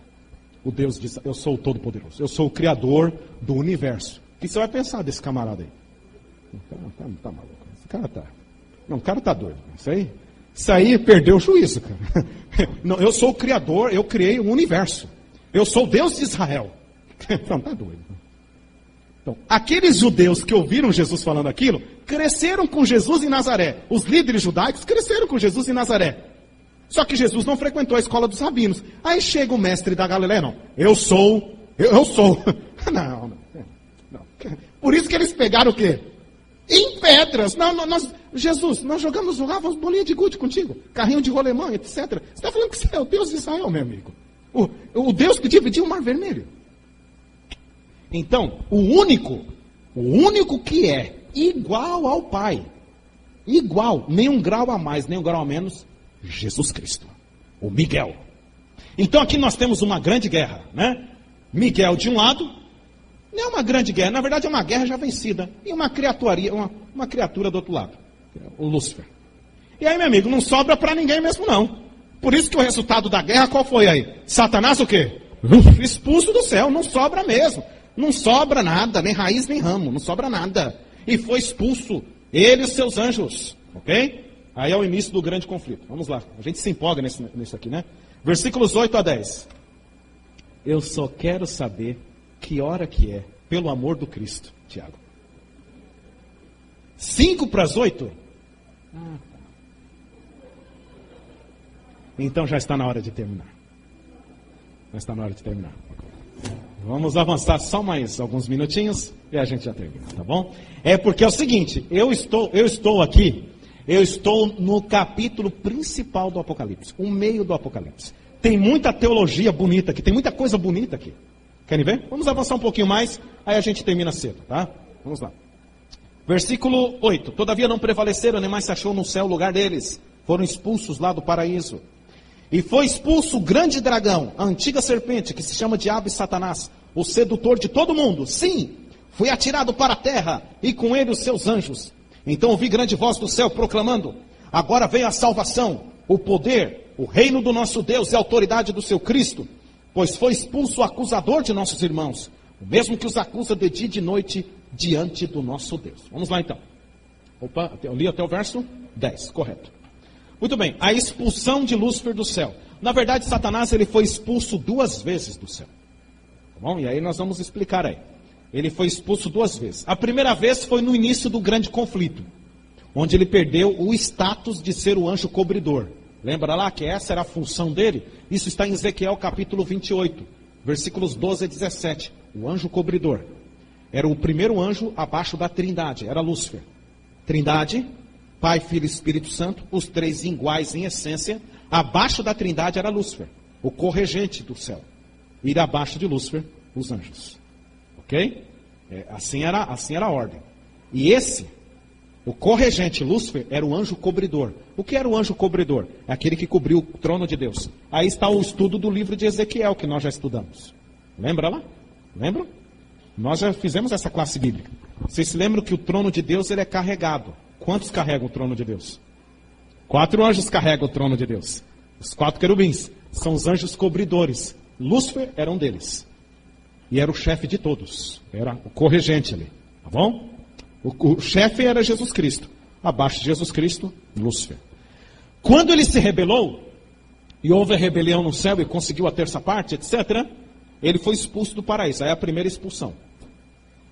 Eu sou o Todo-Poderoso. Eu sou o Criador do universo. O que você vai pensar desse camarada aí? Tá maluco. Esse cara tá... Não, o cara tá doido. Isso aí perdeu o juízo, cara. Não, eu sou o Criador, eu criei o universo. Eu sou o Deus de Israel. Não, tá doido. Então, aqueles judeus que ouviram Jesus falando aquilo, cresceram com Jesus em Nazaré. Os líderes judaicos cresceram com Jesus em Nazaré. Só que Jesus não frequentou a escola dos rabinos. Aí chega o mestre da Galileia, não. Eu sou. Não. Por isso que eles pegaram o quê? Em pedras. Jesus, nós jogávamos bolinha de gude contigo. Carrinho de rolemã, etc. Você está falando que você é o Deus de Israel, meu amigo. O Deus que dividiu o Mar Vermelho. Então, o único que é igual ao Pai, igual, nem um grau a mais, nem um grau a menos, Jesus Cristo, o Miguel. Então aqui nós temos uma grande guerra, né? Miguel de um lado, não é uma grande guerra, na verdade é uma guerra já vencida, e uma criatura do outro lado, o Lúcifer. E aí, meu amigo, não sobra para ninguém mesmo não. Por isso que o resultado da guerra qual foi aí? Satanás o quê? Expulso do céu, não sobra mesmo. Não sobra nada, nem raiz nem ramo, não sobra nada. E foi expulso ele e os seus anjos, ok? Aí é o início do grande conflito. Vamos lá, a gente se empolga nisso aqui, né? Versículos 8 a 10. Eu só quero saber que hora que é, pelo amor do Cristo, Tiago. 5 para as 8? Então já está na hora de terminar. Já está na hora de terminar. Vamos avançar só mais alguns minutinhos e a gente já termina, tá bom? Porque é o seguinte, eu estou aqui, eu estou no capítulo principal do Apocalipse, o meio do Apocalipse. Tem muita teologia bonita aqui, tem muita coisa bonita aqui. Querem ver? Vamos avançar um pouquinho mais, aí a gente termina cedo, tá? Vamos lá. Versículo 8. Todavia não prevaleceram, nem mais se achou no céu o lugar deles. Foram expulsos lá do paraíso. E foi expulso o grande dragão, a antiga serpente, que se chama Diabo e Satanás, o sedutor de todo mundo. Sim, foi atirado para a terra, e com ele os seus anjos. Então ouvi grande voz do céu proclamando: agora vem a salvação, o poder, o reino do nosso Deus e a autoridade do seu Cristo, pois foi expulso o acusador de nossos irmãos, o mesmo que os acusa de dia e de noite diante do nosso Deus. Vamos lá então. Opa, eu li até o verso 10, correto. Muito bem, a expulsão de Lúcifer do céu. Na verdade, Satanás ele foi expulso 2 vezes do céu. Tá bom? E aí nós vamos explicar aí. ele foi expulso 2 vezes. A primeira vez foi no início do grande conflito, onde ele perdeu o status de ser o anjo cobridor. Lembra lá que essa era a função dele? Isso está em Ezequiel capítulo 28, versículos 12 a 17. O anjo cobridor. Era o primeiro anjo abaixo da Trindade, era Lúcifer. Trindade, Pai, Filho e Espírito Santo, os 3 iguais em essência. Abaixo da Trindade era Lúcifer, o corregente do céu. E abaixo de Lúcifer, os anjos. Ok? Assim era a ordem. E o corregente Lúcifer era o anjo cobridor. O que era o anjo cobridor? É aquele que cobriu o trono de Deus. Aí está o estudo do livro de Ezequiel, que nós já estudamos. Lembra lá? Lembram? Nós já fizemos essa classe bíblica. Vocês se lembram que o trono de Deus ele é carregado. Quantos carregam o trono de Deus? 4 anjos carregam o trono de Deus. Os 4 querubins são os anjos cobridores. Lúcifer era um deles. E era o chefe de todos. Era o corregente ali. Tá bom? O chefe era Jesus Cristo. Abaixo de Jesus Cristo, Lúcifer. Quando ele se rebelou, e houve a rebelião no céu e conseguiu a 3ª parte, etc., ele foi expulso do paraíso. Aí a primeira expulsão.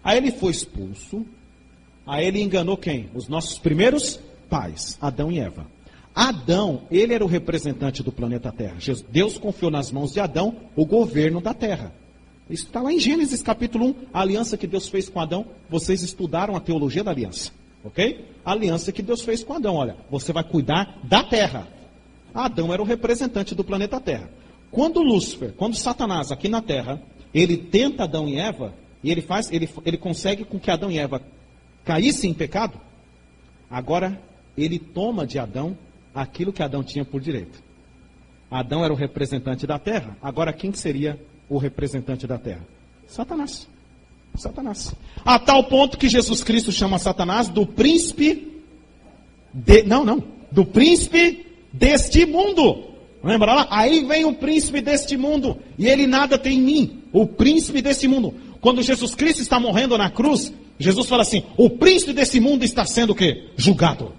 Aí ele foi expulso. Aí ele enganou quem? Os nossos primeiros pais, Adão e Eva. Adão, ele era o representante do planeta Terra. Deus confiou nas mãos de Adão o governo da Terra. Isso está lá em Gênesis capítulo 1, a aliança que Deus fez com Adão. Vocês estudaram a teologia da aliança, ok? A aliança que Deus fez com Adão, olha, você vai cuidar da Terra. Adão era o representante do planeta Terra. Quando Satanás aqui na Terra, ele tenta Adão e Eva, e ele consegue com que Adão e Eva caíssem em pecado, agora ele toma de Adão aquilo que Adão tinha por direito. Adão era o representante da Terra, agora quem seria o representante da Terra? Satanás. A tal ponto que Jesus Cristo chama Satanás do príncipe do príncipe deste mundo. Lembra lá? Aí vem o príncipe deste mundo, e ele nada tem em mim, o príncipe deste mundo. Quando Jesus Cristo está morrendo na cruz, Jesus fala assim, o príncipe desse mundo está sendo o quê? Julgado.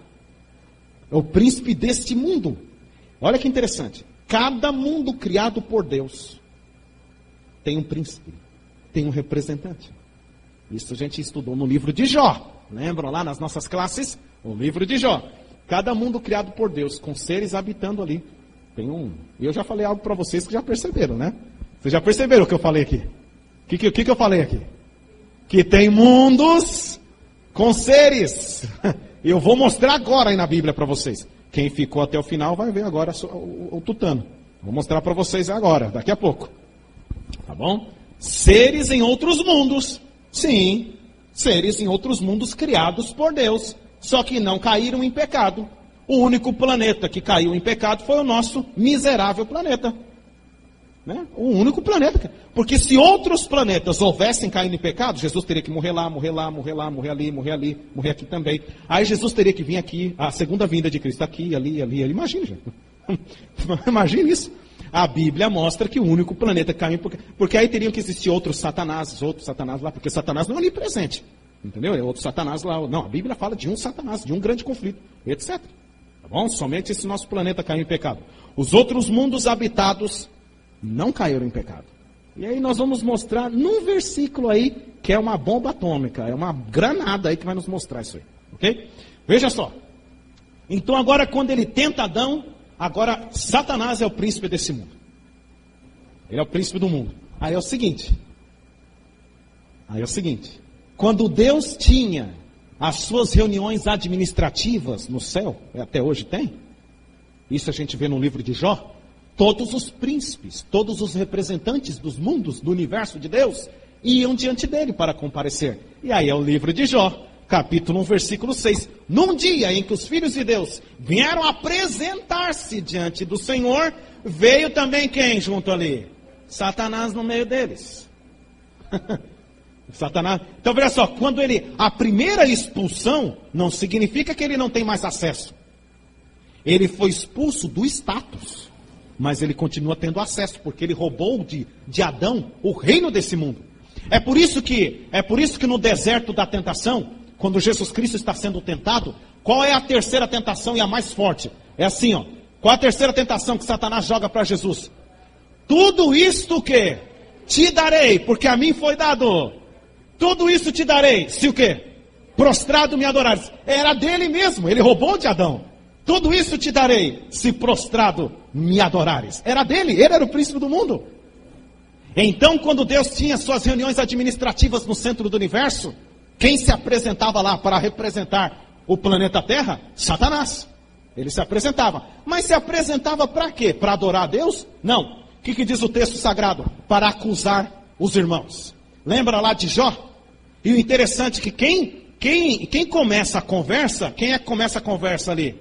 É o príncipe deste mundo. Olha que interessante. Cada mundo criado por Deus tem um príncipe, tem um representante. Isso a gente estudou no livro de Jó. Lembram lá nas nossas classes? O livro de Jó. Cada mundo criado por Deus, com seres habitando ali. E eu já falei algo para vocês que já perceberam, né? Vocês já perceberam o que eu falei aqui? O que eu falei aqui? Que tem mundos com seres. Eu vou mostrar agora aí na Bíblia para vocês. Quem ficou até o final vai ver agora o tutano. Vou mostrar para vocês agora, daqui a pouco. Tá bom? Seres em outros mundos. Sim, seres em outros mundos criados por Deus. Só que não caíram em pecado. O único planeta que caiu em pecado foi o nosso miserável planeta. Né? O único planeta. Porque se outros planetas houvessem caído em pecado, Jesus teria que morrer lá, morrer ali, morrer aqui também. Aí Jesus teria que vir aqui, a segunda vinda de Cristo aqui, ali. Imagina, gente. Imagina isso. A Bíblia mostra que o único planeta que caiu em pecado. Porque aí teriam que existir outros Satanás lá, porque Satanás não é ali presente. Entendeu? É outro Satanás lá. Não, a Bíblia fala de um Satanás, de um grande conflito, etc. Tá bom? Somente esse nosso planeta caiu em pecado. Os outros mundos habitados não caíram em pecado. E aí nós vamos mostrar num versículo aí, que é uma bomba atômica, é uma granada aí que vai nos mostrar isso aí. Ok? Veja só. Então agora quando ele tenta Adão, agora Satanás é o príncipe desse mundo. Ele é o príncipe do mundo. Aí é o seguinte. Quando Deus tinha as suas reuniões administrativas no céu, até hoje tem, isso a gente vê no livro de Jó, todos os príncipes, todos os representantes dos mundos, do universo de Deus, iam diante dele para comparecer. E aí é o livro de Jó, capítulo 1, versículo 6. Num dia em que os filhos de Deus vieram apresentar-se diante do Senhor, veio também quem junto ali? Satanás no meio deles. Satanás. Então veja só, quando a primeira expulsão não significa que ele não tem mais acesso. Ele foi expulso do status, mas ele continua tendo acesso, porque ele roubou de Adão o reino desse mundo. É por isso que no deserto da tentação, quando Jesus Cristo está sendo tentado, qual é a terceira tentação e a mais forte? É assim, ó. Qual a terceira tentação que Satanás joga para Jesus? Tudo isto que te darei, porque a mim foi dado. Tudo isso te darei, se o quê? Prostrado me adorares. Era dele mesmo, ele roubou de Adão. Tudo isso te darei, se prostrado me adorares. Era dele, ele era o príncipe do mundo. Então, quando Deus tinha suas reuniões administrativas no centro do universo, quem se apresentava lá para representar o planeta Terra? Satanás. Ele se apresentava. Mas se apresentava para quê? Para adorar a Deus? Não. O que diz o texto sagrado? Para acusar os irmãos. Lembra lá de Jó? E o interessante é que quem começa a conversa, quem é que começa a conversa ali?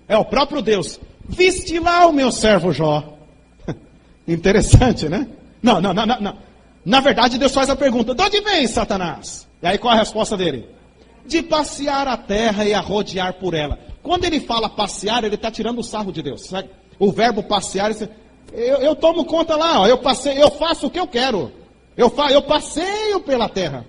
É o próprio Deus. Viste lá o meu servo Jó. Interessante, né? Não. Na verdade, Deus faz a pergunta: de onde vem, Satanás? E aí qual é a resposta dele? De passear a terra e a rodear por ela. Quando ele fala passear, ele está tirando o sarro de Deus. Sabe? O verbo passear, eu tomo conta lá, ó, eu faço o que eu quero. Eu passeio pela terra.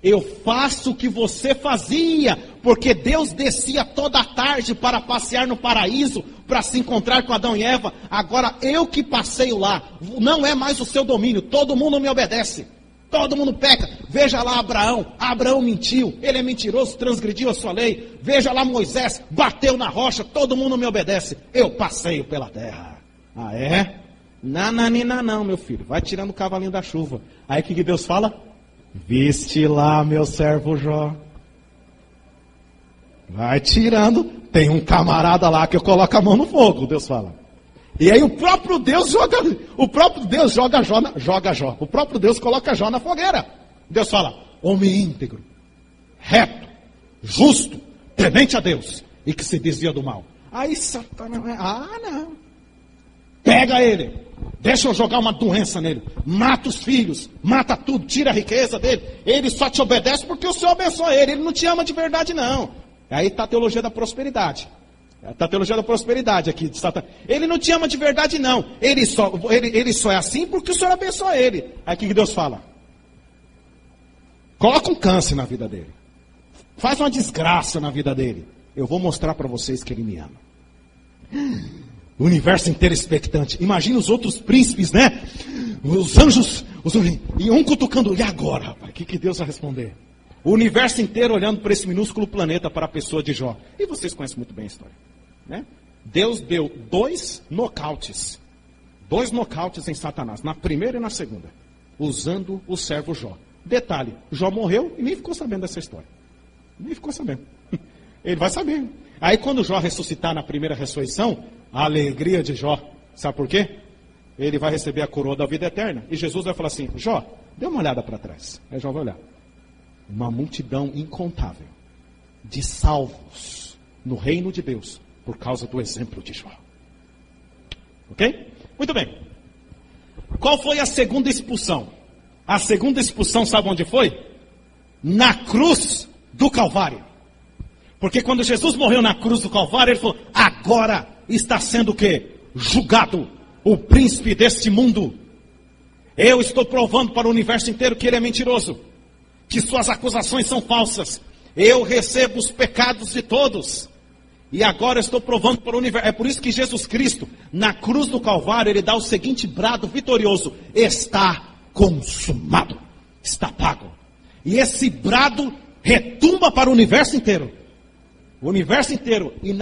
Eu faço o que você fazia, porque Deus descia toda a tarde para passear no paraíso, para se encontrar com Adão e Eva. Agora eu que passeio lá, não é mais o seu domínio, todo mundo me obedece, todo mundo peca. Veja lá Abraão mentiu, ele é mentiroso, transgrediu a sua lei. Veja lá Moisés, bateu na rocha, todo mundo me obedece. Eu passeio pela terra. Ah é? Não, meu filho, vai tirando o cavalinho da chuva. Aí o que Deus fala? Viste lá meu servo Jó. Vai tirando. Tem um camarada lá que eu coloco a mão no fogo, Deus fala. E aí o próprio Deus joga Jó. O próprio Deus coloca Jó na fogueira. Deus fala: homem íntegro, reto, justo, temente a Deus e que se desvia do mal. Aí Satanás, não. Pega ele. Deixa eu jogar uma doença nele. Mata os filhos, mata tudo, tira a riqueza dele. Ele só te obedece porque o Senhor abençoa ele. Ele não te ama de verdade, não. Aí está a teologia da prosperidade. Está a teologia da prosperidade aqui de Satanás. Ele não te ama de verdade, não. Ele só é assim porque o Senhor abençoa ele. Aí o que Deus fala? Coloca um câncer na vida dele. Faz uma desgraça na vida dele. Eu vou mostrar para vocês que ele me ama. O universo inteiro expectante. Imagina os outros príncipes, né? Os anjos, e um cutucando. E agora, rapaz? O que Deus vai responder? O universo inteiro olhando para esse minúsculo planeta, para a pessoa de Jó. E vocês conhecem muito bem a história, né? Deus deu 2 nocautes. 2 nocautes em Satanás, na primeira e na segunda, usando o servo Jó. Detalhe, Jó morreu e nem ficou sabendo dessa história. Nem ficou sabendo. Ele vai saber. Aí quando Jó ressuscitar na primeira ressurreição, a alegria de Jó, sabe por quê? Ele vai receber a coroa da vida eterna. E Jesus vai falar assim: Jó, dê uma olhada para trás. Aí Jó vai olhar. Uma multidão incontável de salvos no reino de Deus por causa do exemplo de Jó. Ok? Muito bem. Qual foi a segunda expulsão? A segunda expulsão, sabe onde foi? Na cruz do Calvário. Porque quando Jesus morreu na cruz do Calvário, ele falou: agora está sendo o quê? Julgado o príncipe deste mundo. Eu estou provando para o universo inteiro que ele é mentiroso, que suas acusações são falsas. Eu recebo os pecados de todos. E agora estou provando para o universo. É por isso que Jesus Cristo, na cruz do Calvário, ele dá o seguinte brado vitorioso: está consumado, está pago. E esse brado retumba para o universo inteiro. O universo inteiro. E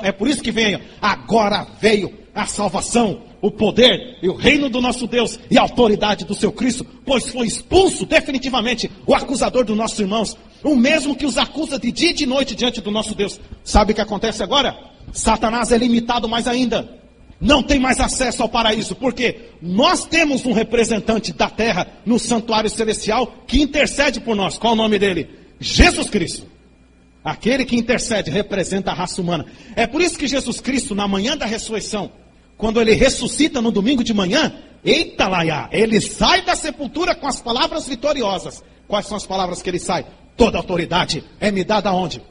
é por isso que vem: agora veio a salvação, o poder e o reino do nosso Deus e a autoridade do seu Cristo, pois foi expulso definitivamente o acusador dos nossos irmãos, o mesmo que os acusa de dia e de noite diante do nosso Deus. Sabe o que acontece agora? Satanás é limitado mais ainda. Não tem mais acesso ao paraíso, porque nós temos um representante da terra no santuário celestial que intercede por nós. Qual o nome dele? Jesus Cristo. Aquele que intercede representa a raça humana. É por isso que Jesus Cristo, na manhã da ressurreição, quando ele ressuscita no domingo de manhã, eita laiá, ele sai da sepultura com as palavras vitoriosas. Quais são as palavras que ele sai? Toda autoridade é me dada aonde?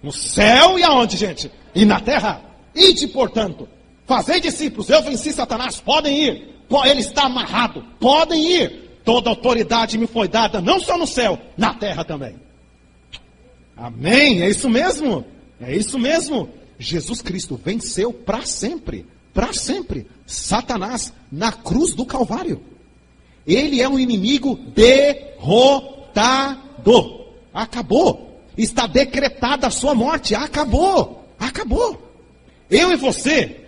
No céu e aonde, gente? E na terra. Ide, portanto, fazei discípulos. Eu venci Satanás, podem ir. Ele está amarrado, podem ir. Toda autoridade me foi dada, não só no céu, na terra também. Amém? É isso mesmo? É isso mesmo. Jesus Cristo venceu para sempre, Satanás na cruz do Calvário. Ele é um inimigo derrotado. Acabou. Está decretada a sua morte. Acabou. Acabou. Eu e você,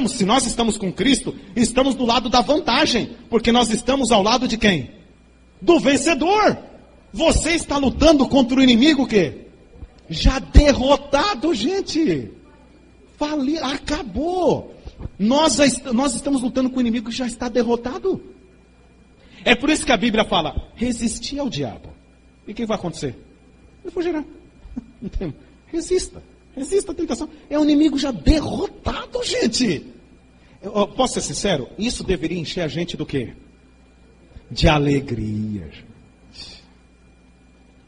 se nós estamos com Cristo, estamos do lado da vantagem. Porque nós estamos ao lado de quem? Do vencedor. Você está lutando contra o inimigo o quê? Já derrotado, gente. Acabou. Nós estamos lutando com o inimigo que já está derrotado. É por isso que a Bíblia fala, resistir ao diabo. E o que vai acontecer? Ele fugirá. Resista à tentação. É um inimigo já derrotado, gente. Eu posso ser sincero? Isso deveria encher a gente do quê? De alegria, gente.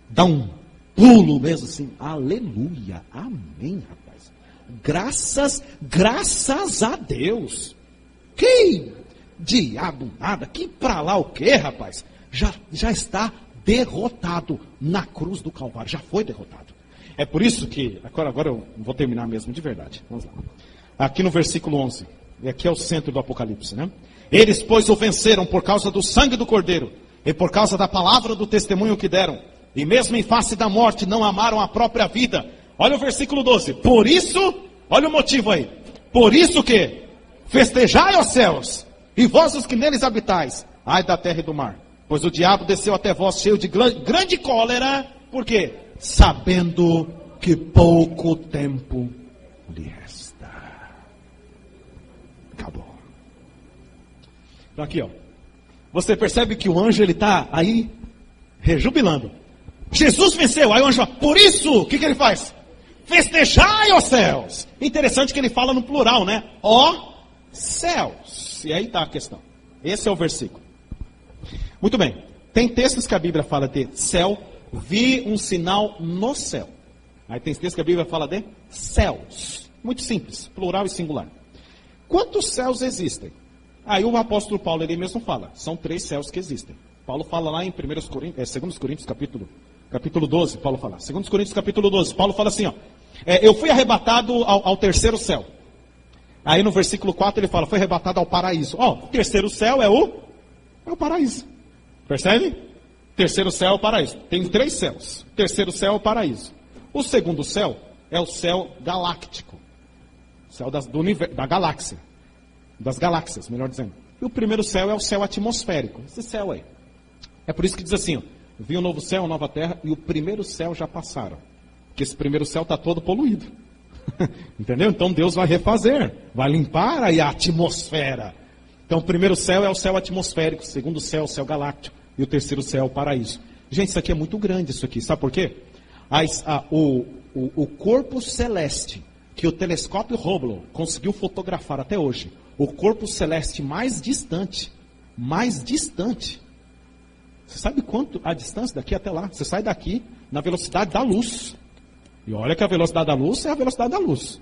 Dá um pulo mesmo assim. Aleluia. Amém, rapaz. Graças a Deus. Que diabo nada. Que pra lá o quê, rapaz? Já está derrotado na cruz do Calvário. Já foi derrotado. É por isso que, agora eu vou terminar mesmo de verdade. Vamos lá. Aqui no versículo 11. E aqui é o centro do Apocalipse, né? Eles, pois, o venceram por causa do sangue do Cordeiro e por causa da palavra do testemunho que deram. E mesmo em face da morte, não amaram a própria vida. Olha o versículo 12. Por isso, olha o motivo aí. Por isso que festejai, ó céus, e vós os que neles habitais, ai da terra e do mar. Pois o diabo desceu até vós cheio de grande cólera. Por quê? Sabendo que pouco tempo lhe resta. Acabou. Então aqui, ó. Você percebe que o anjo, ele está aí rejubilando. Jesus venceu. Aí o anjo fala, por isso, o que ele faz? Festejai, ó céus. Interessante que ele fala no plural, né? Ó céus. E aí está a questão. Esse é o versículo. Muito bem. Tem textos que a Bíblia fala de céu. Vi um sinal no céu. Aí tem textos que a Bíblia fala de céus. Muito simples. Plural e singular. Quantos céus existem? Aí o apóstolo Paulo, ele mesmo fala. São 3 céus que existem. Paulo fala lá em 2 Coríntios, capítulo 12, Paulo fala. 2 Coríntios, capítulo 12, Paulo fala assim, ó. Eu fui arrebatado ao terceiro céu. Aí no versículo 4 ele fala, foi arrebatado ao paraíso. Ó, o terceiro céu é o paraíso. Percebe? Terceiro céu é o paraíso. Tem 3 céus. O terceiro céu é o paraíso. O segundo céu é o céu galáctico. Céu da galáxia. Das galáxias, melhor dizendo. E o primeiro céu é o céu atmosférico. Esse céu aí. É por isso que diz assim, ó, vi um novo céu, uma nova terra, e o primeiro céu já passaram. Porque esse primeiro céu está todo poluído. Entendeu? Então Deus vai refazer, vai limpar aí a atmosfera. Então o primeiro céu é o céu atmosférico, o segundo céu é o céu galáctico, e o terceiro céu é o paraíso. Gente, isso aqui é muito grande, isso aqui. Sabe por quê? O corpo celeste, que o telescópio Hubble conseguiu fotografar até hoje, o corpo celeste mais distante. Você sabe quanto a distância daqui até lá? Você sai daqui na velocidade da luz. E olha que a velocidade da luz é a velocidade da luz.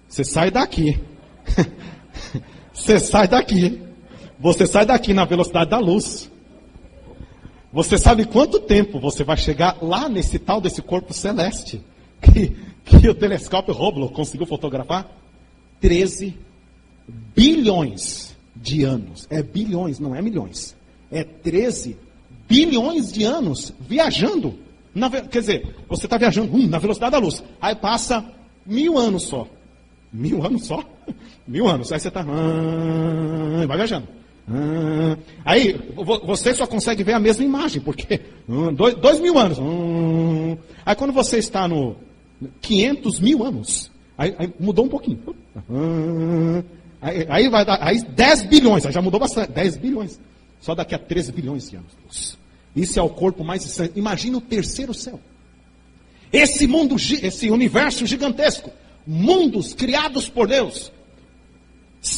Você sai daqui. Você sai daqui na velocidade da luz. Você sabe quanto tempo você vai chegar lá nesse tal desse corpo celeste que o telescópio Hubble conseguiu fotografar? 13 bilhões de anos. É bilhões, não é milhões. É 13 bilhões de anos viajando. Quer dizer, você está viajando na velocidade da luz. Aí passa 1000 anos só. 1000 anos só? 1000 anos. Aí você está... vai viajando. Aí você só consegue ver a mesma imagem, porque 2000 anos. Aí quando você está no 500 mil anos, aí mudou um pouquinho. Aí vai dar 10 bilhões, aí já mudou bastante. 10 bilhões. Só daqui a 13 bilhões de anos. Isso é o corpo mais distante. Imagina o terceiro céu. Esse mundo, esse universo gigantesco. Mundos criados por Deus.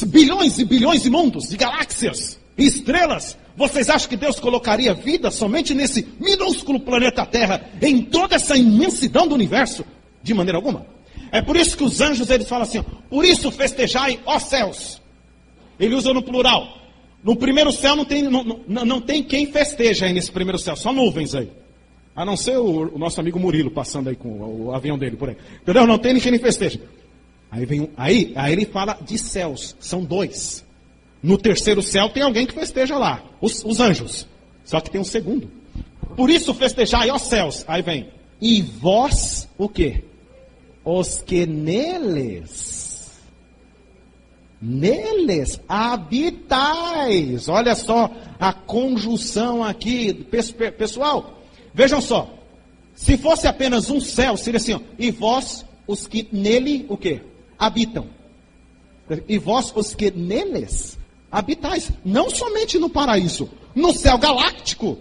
Bilhões e bilhões de mundos, de galáxias, estrelas. Vocês acham que Deus colocaria vida somente nesse minúsculo planeta Terra, em toda essa imensidão do universo? De maneira alguma. É por isso que os anjos, eles falam assim, ó, por isso festejai, ó céus. Ele usa no plural. No primeiro céu não tem quem festeja aí nesse primeiro céu, só nuvens aí. A não ser o nosso amigo Murilo passando aí com o avião dele por aí. Entendeu? Não tem ninguém que festeja. Aí ele fala de céus, são 2. No terceiro céu tem alguém que festeja lá, os anjos. Só que tem um segundo. Por isso festejai, ó céus. Aí vem, e vós, o quê? Os que neles habitais. Olha só a conjunção aqui. Pessoal, vejam só. Se fosse apenas um céu, seria assim, ó, e vós, os que nele, o quê? Habitam. E vós, os que neles habitais. Não somente no paraíso, no céu galáctico.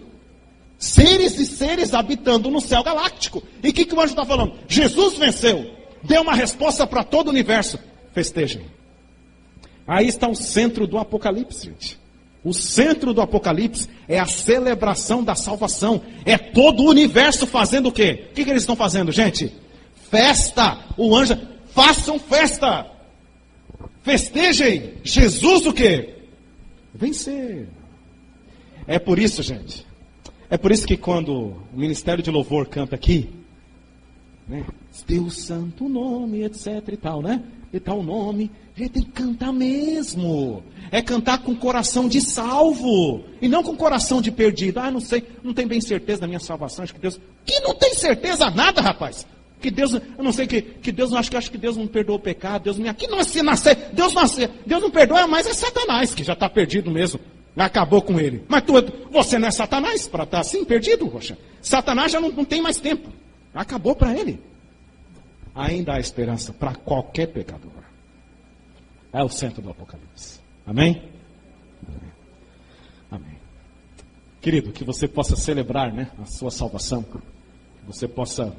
Seres e seres habitando no céu galáctico. E o que o anjo está falando? Jesus venceu. Deu uma resposta para todo o universo. Festejem. Aí está o centro do Apocalipse, gente. O centro do Apocalipse é a celebração da salvação. É todo o universo fazendo o quê? O que eles estão fazendo, gente? Festa. O anjo, façam festa. Festejem. Jesus o quê? Vencer. É por isso, gente. É por isso que quando o Ministério de Louvor canta aqui, né? Teu santo nome, etc e tal, né? E tal nome, a gente tem que cantar mesmo. É cantar com coração de salvo. E não com coração de perdido. Ah, não sei, não tenho bem certeza da minha salvação. Acho que Deus... Que não tem certeza nada, rapaz. Que Deus, eu não sei, que Deus, acho que Deus não perdoou o pecado. Deus não... Aqui não se nascer, Deus não perdoa, mas é Satanás, que já está perdido mesmo. Acabou com ele. Mas você não é Satanás para estar assim, perdido, poxa. Satanás já não tem mais tempo. Acabou para ele. Ainda há esperança para qualquer pecador. É o centro do Apocalipse. Amém? Amém. Querido, que você possa celebrar, né, a sua salvação. Que você possa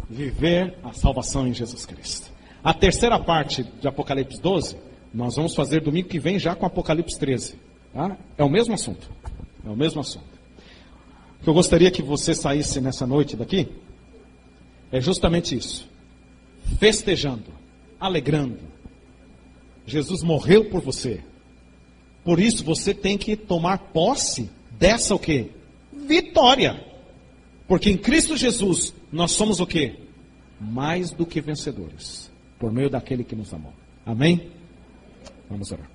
viver a salvação em Jesus Cristo. A terceira parte de Apocalipse 12, nós vamos fazer domingo que vem já com Apocalipse 13. Tá? É o mesmo assunto. É o mesmo assunto. O que eu gostaria que você saísse nessa noite daqui é justamente isso. Festejando, alegrando. Jesus morreu por você. Por isso você tem que tomar posse dessa o quê? Vitória. Porque em Cristo Jesus nós somos o quê? Mais do que vencedores. Por meio daquele que nos amou. Amém? Vamos orar.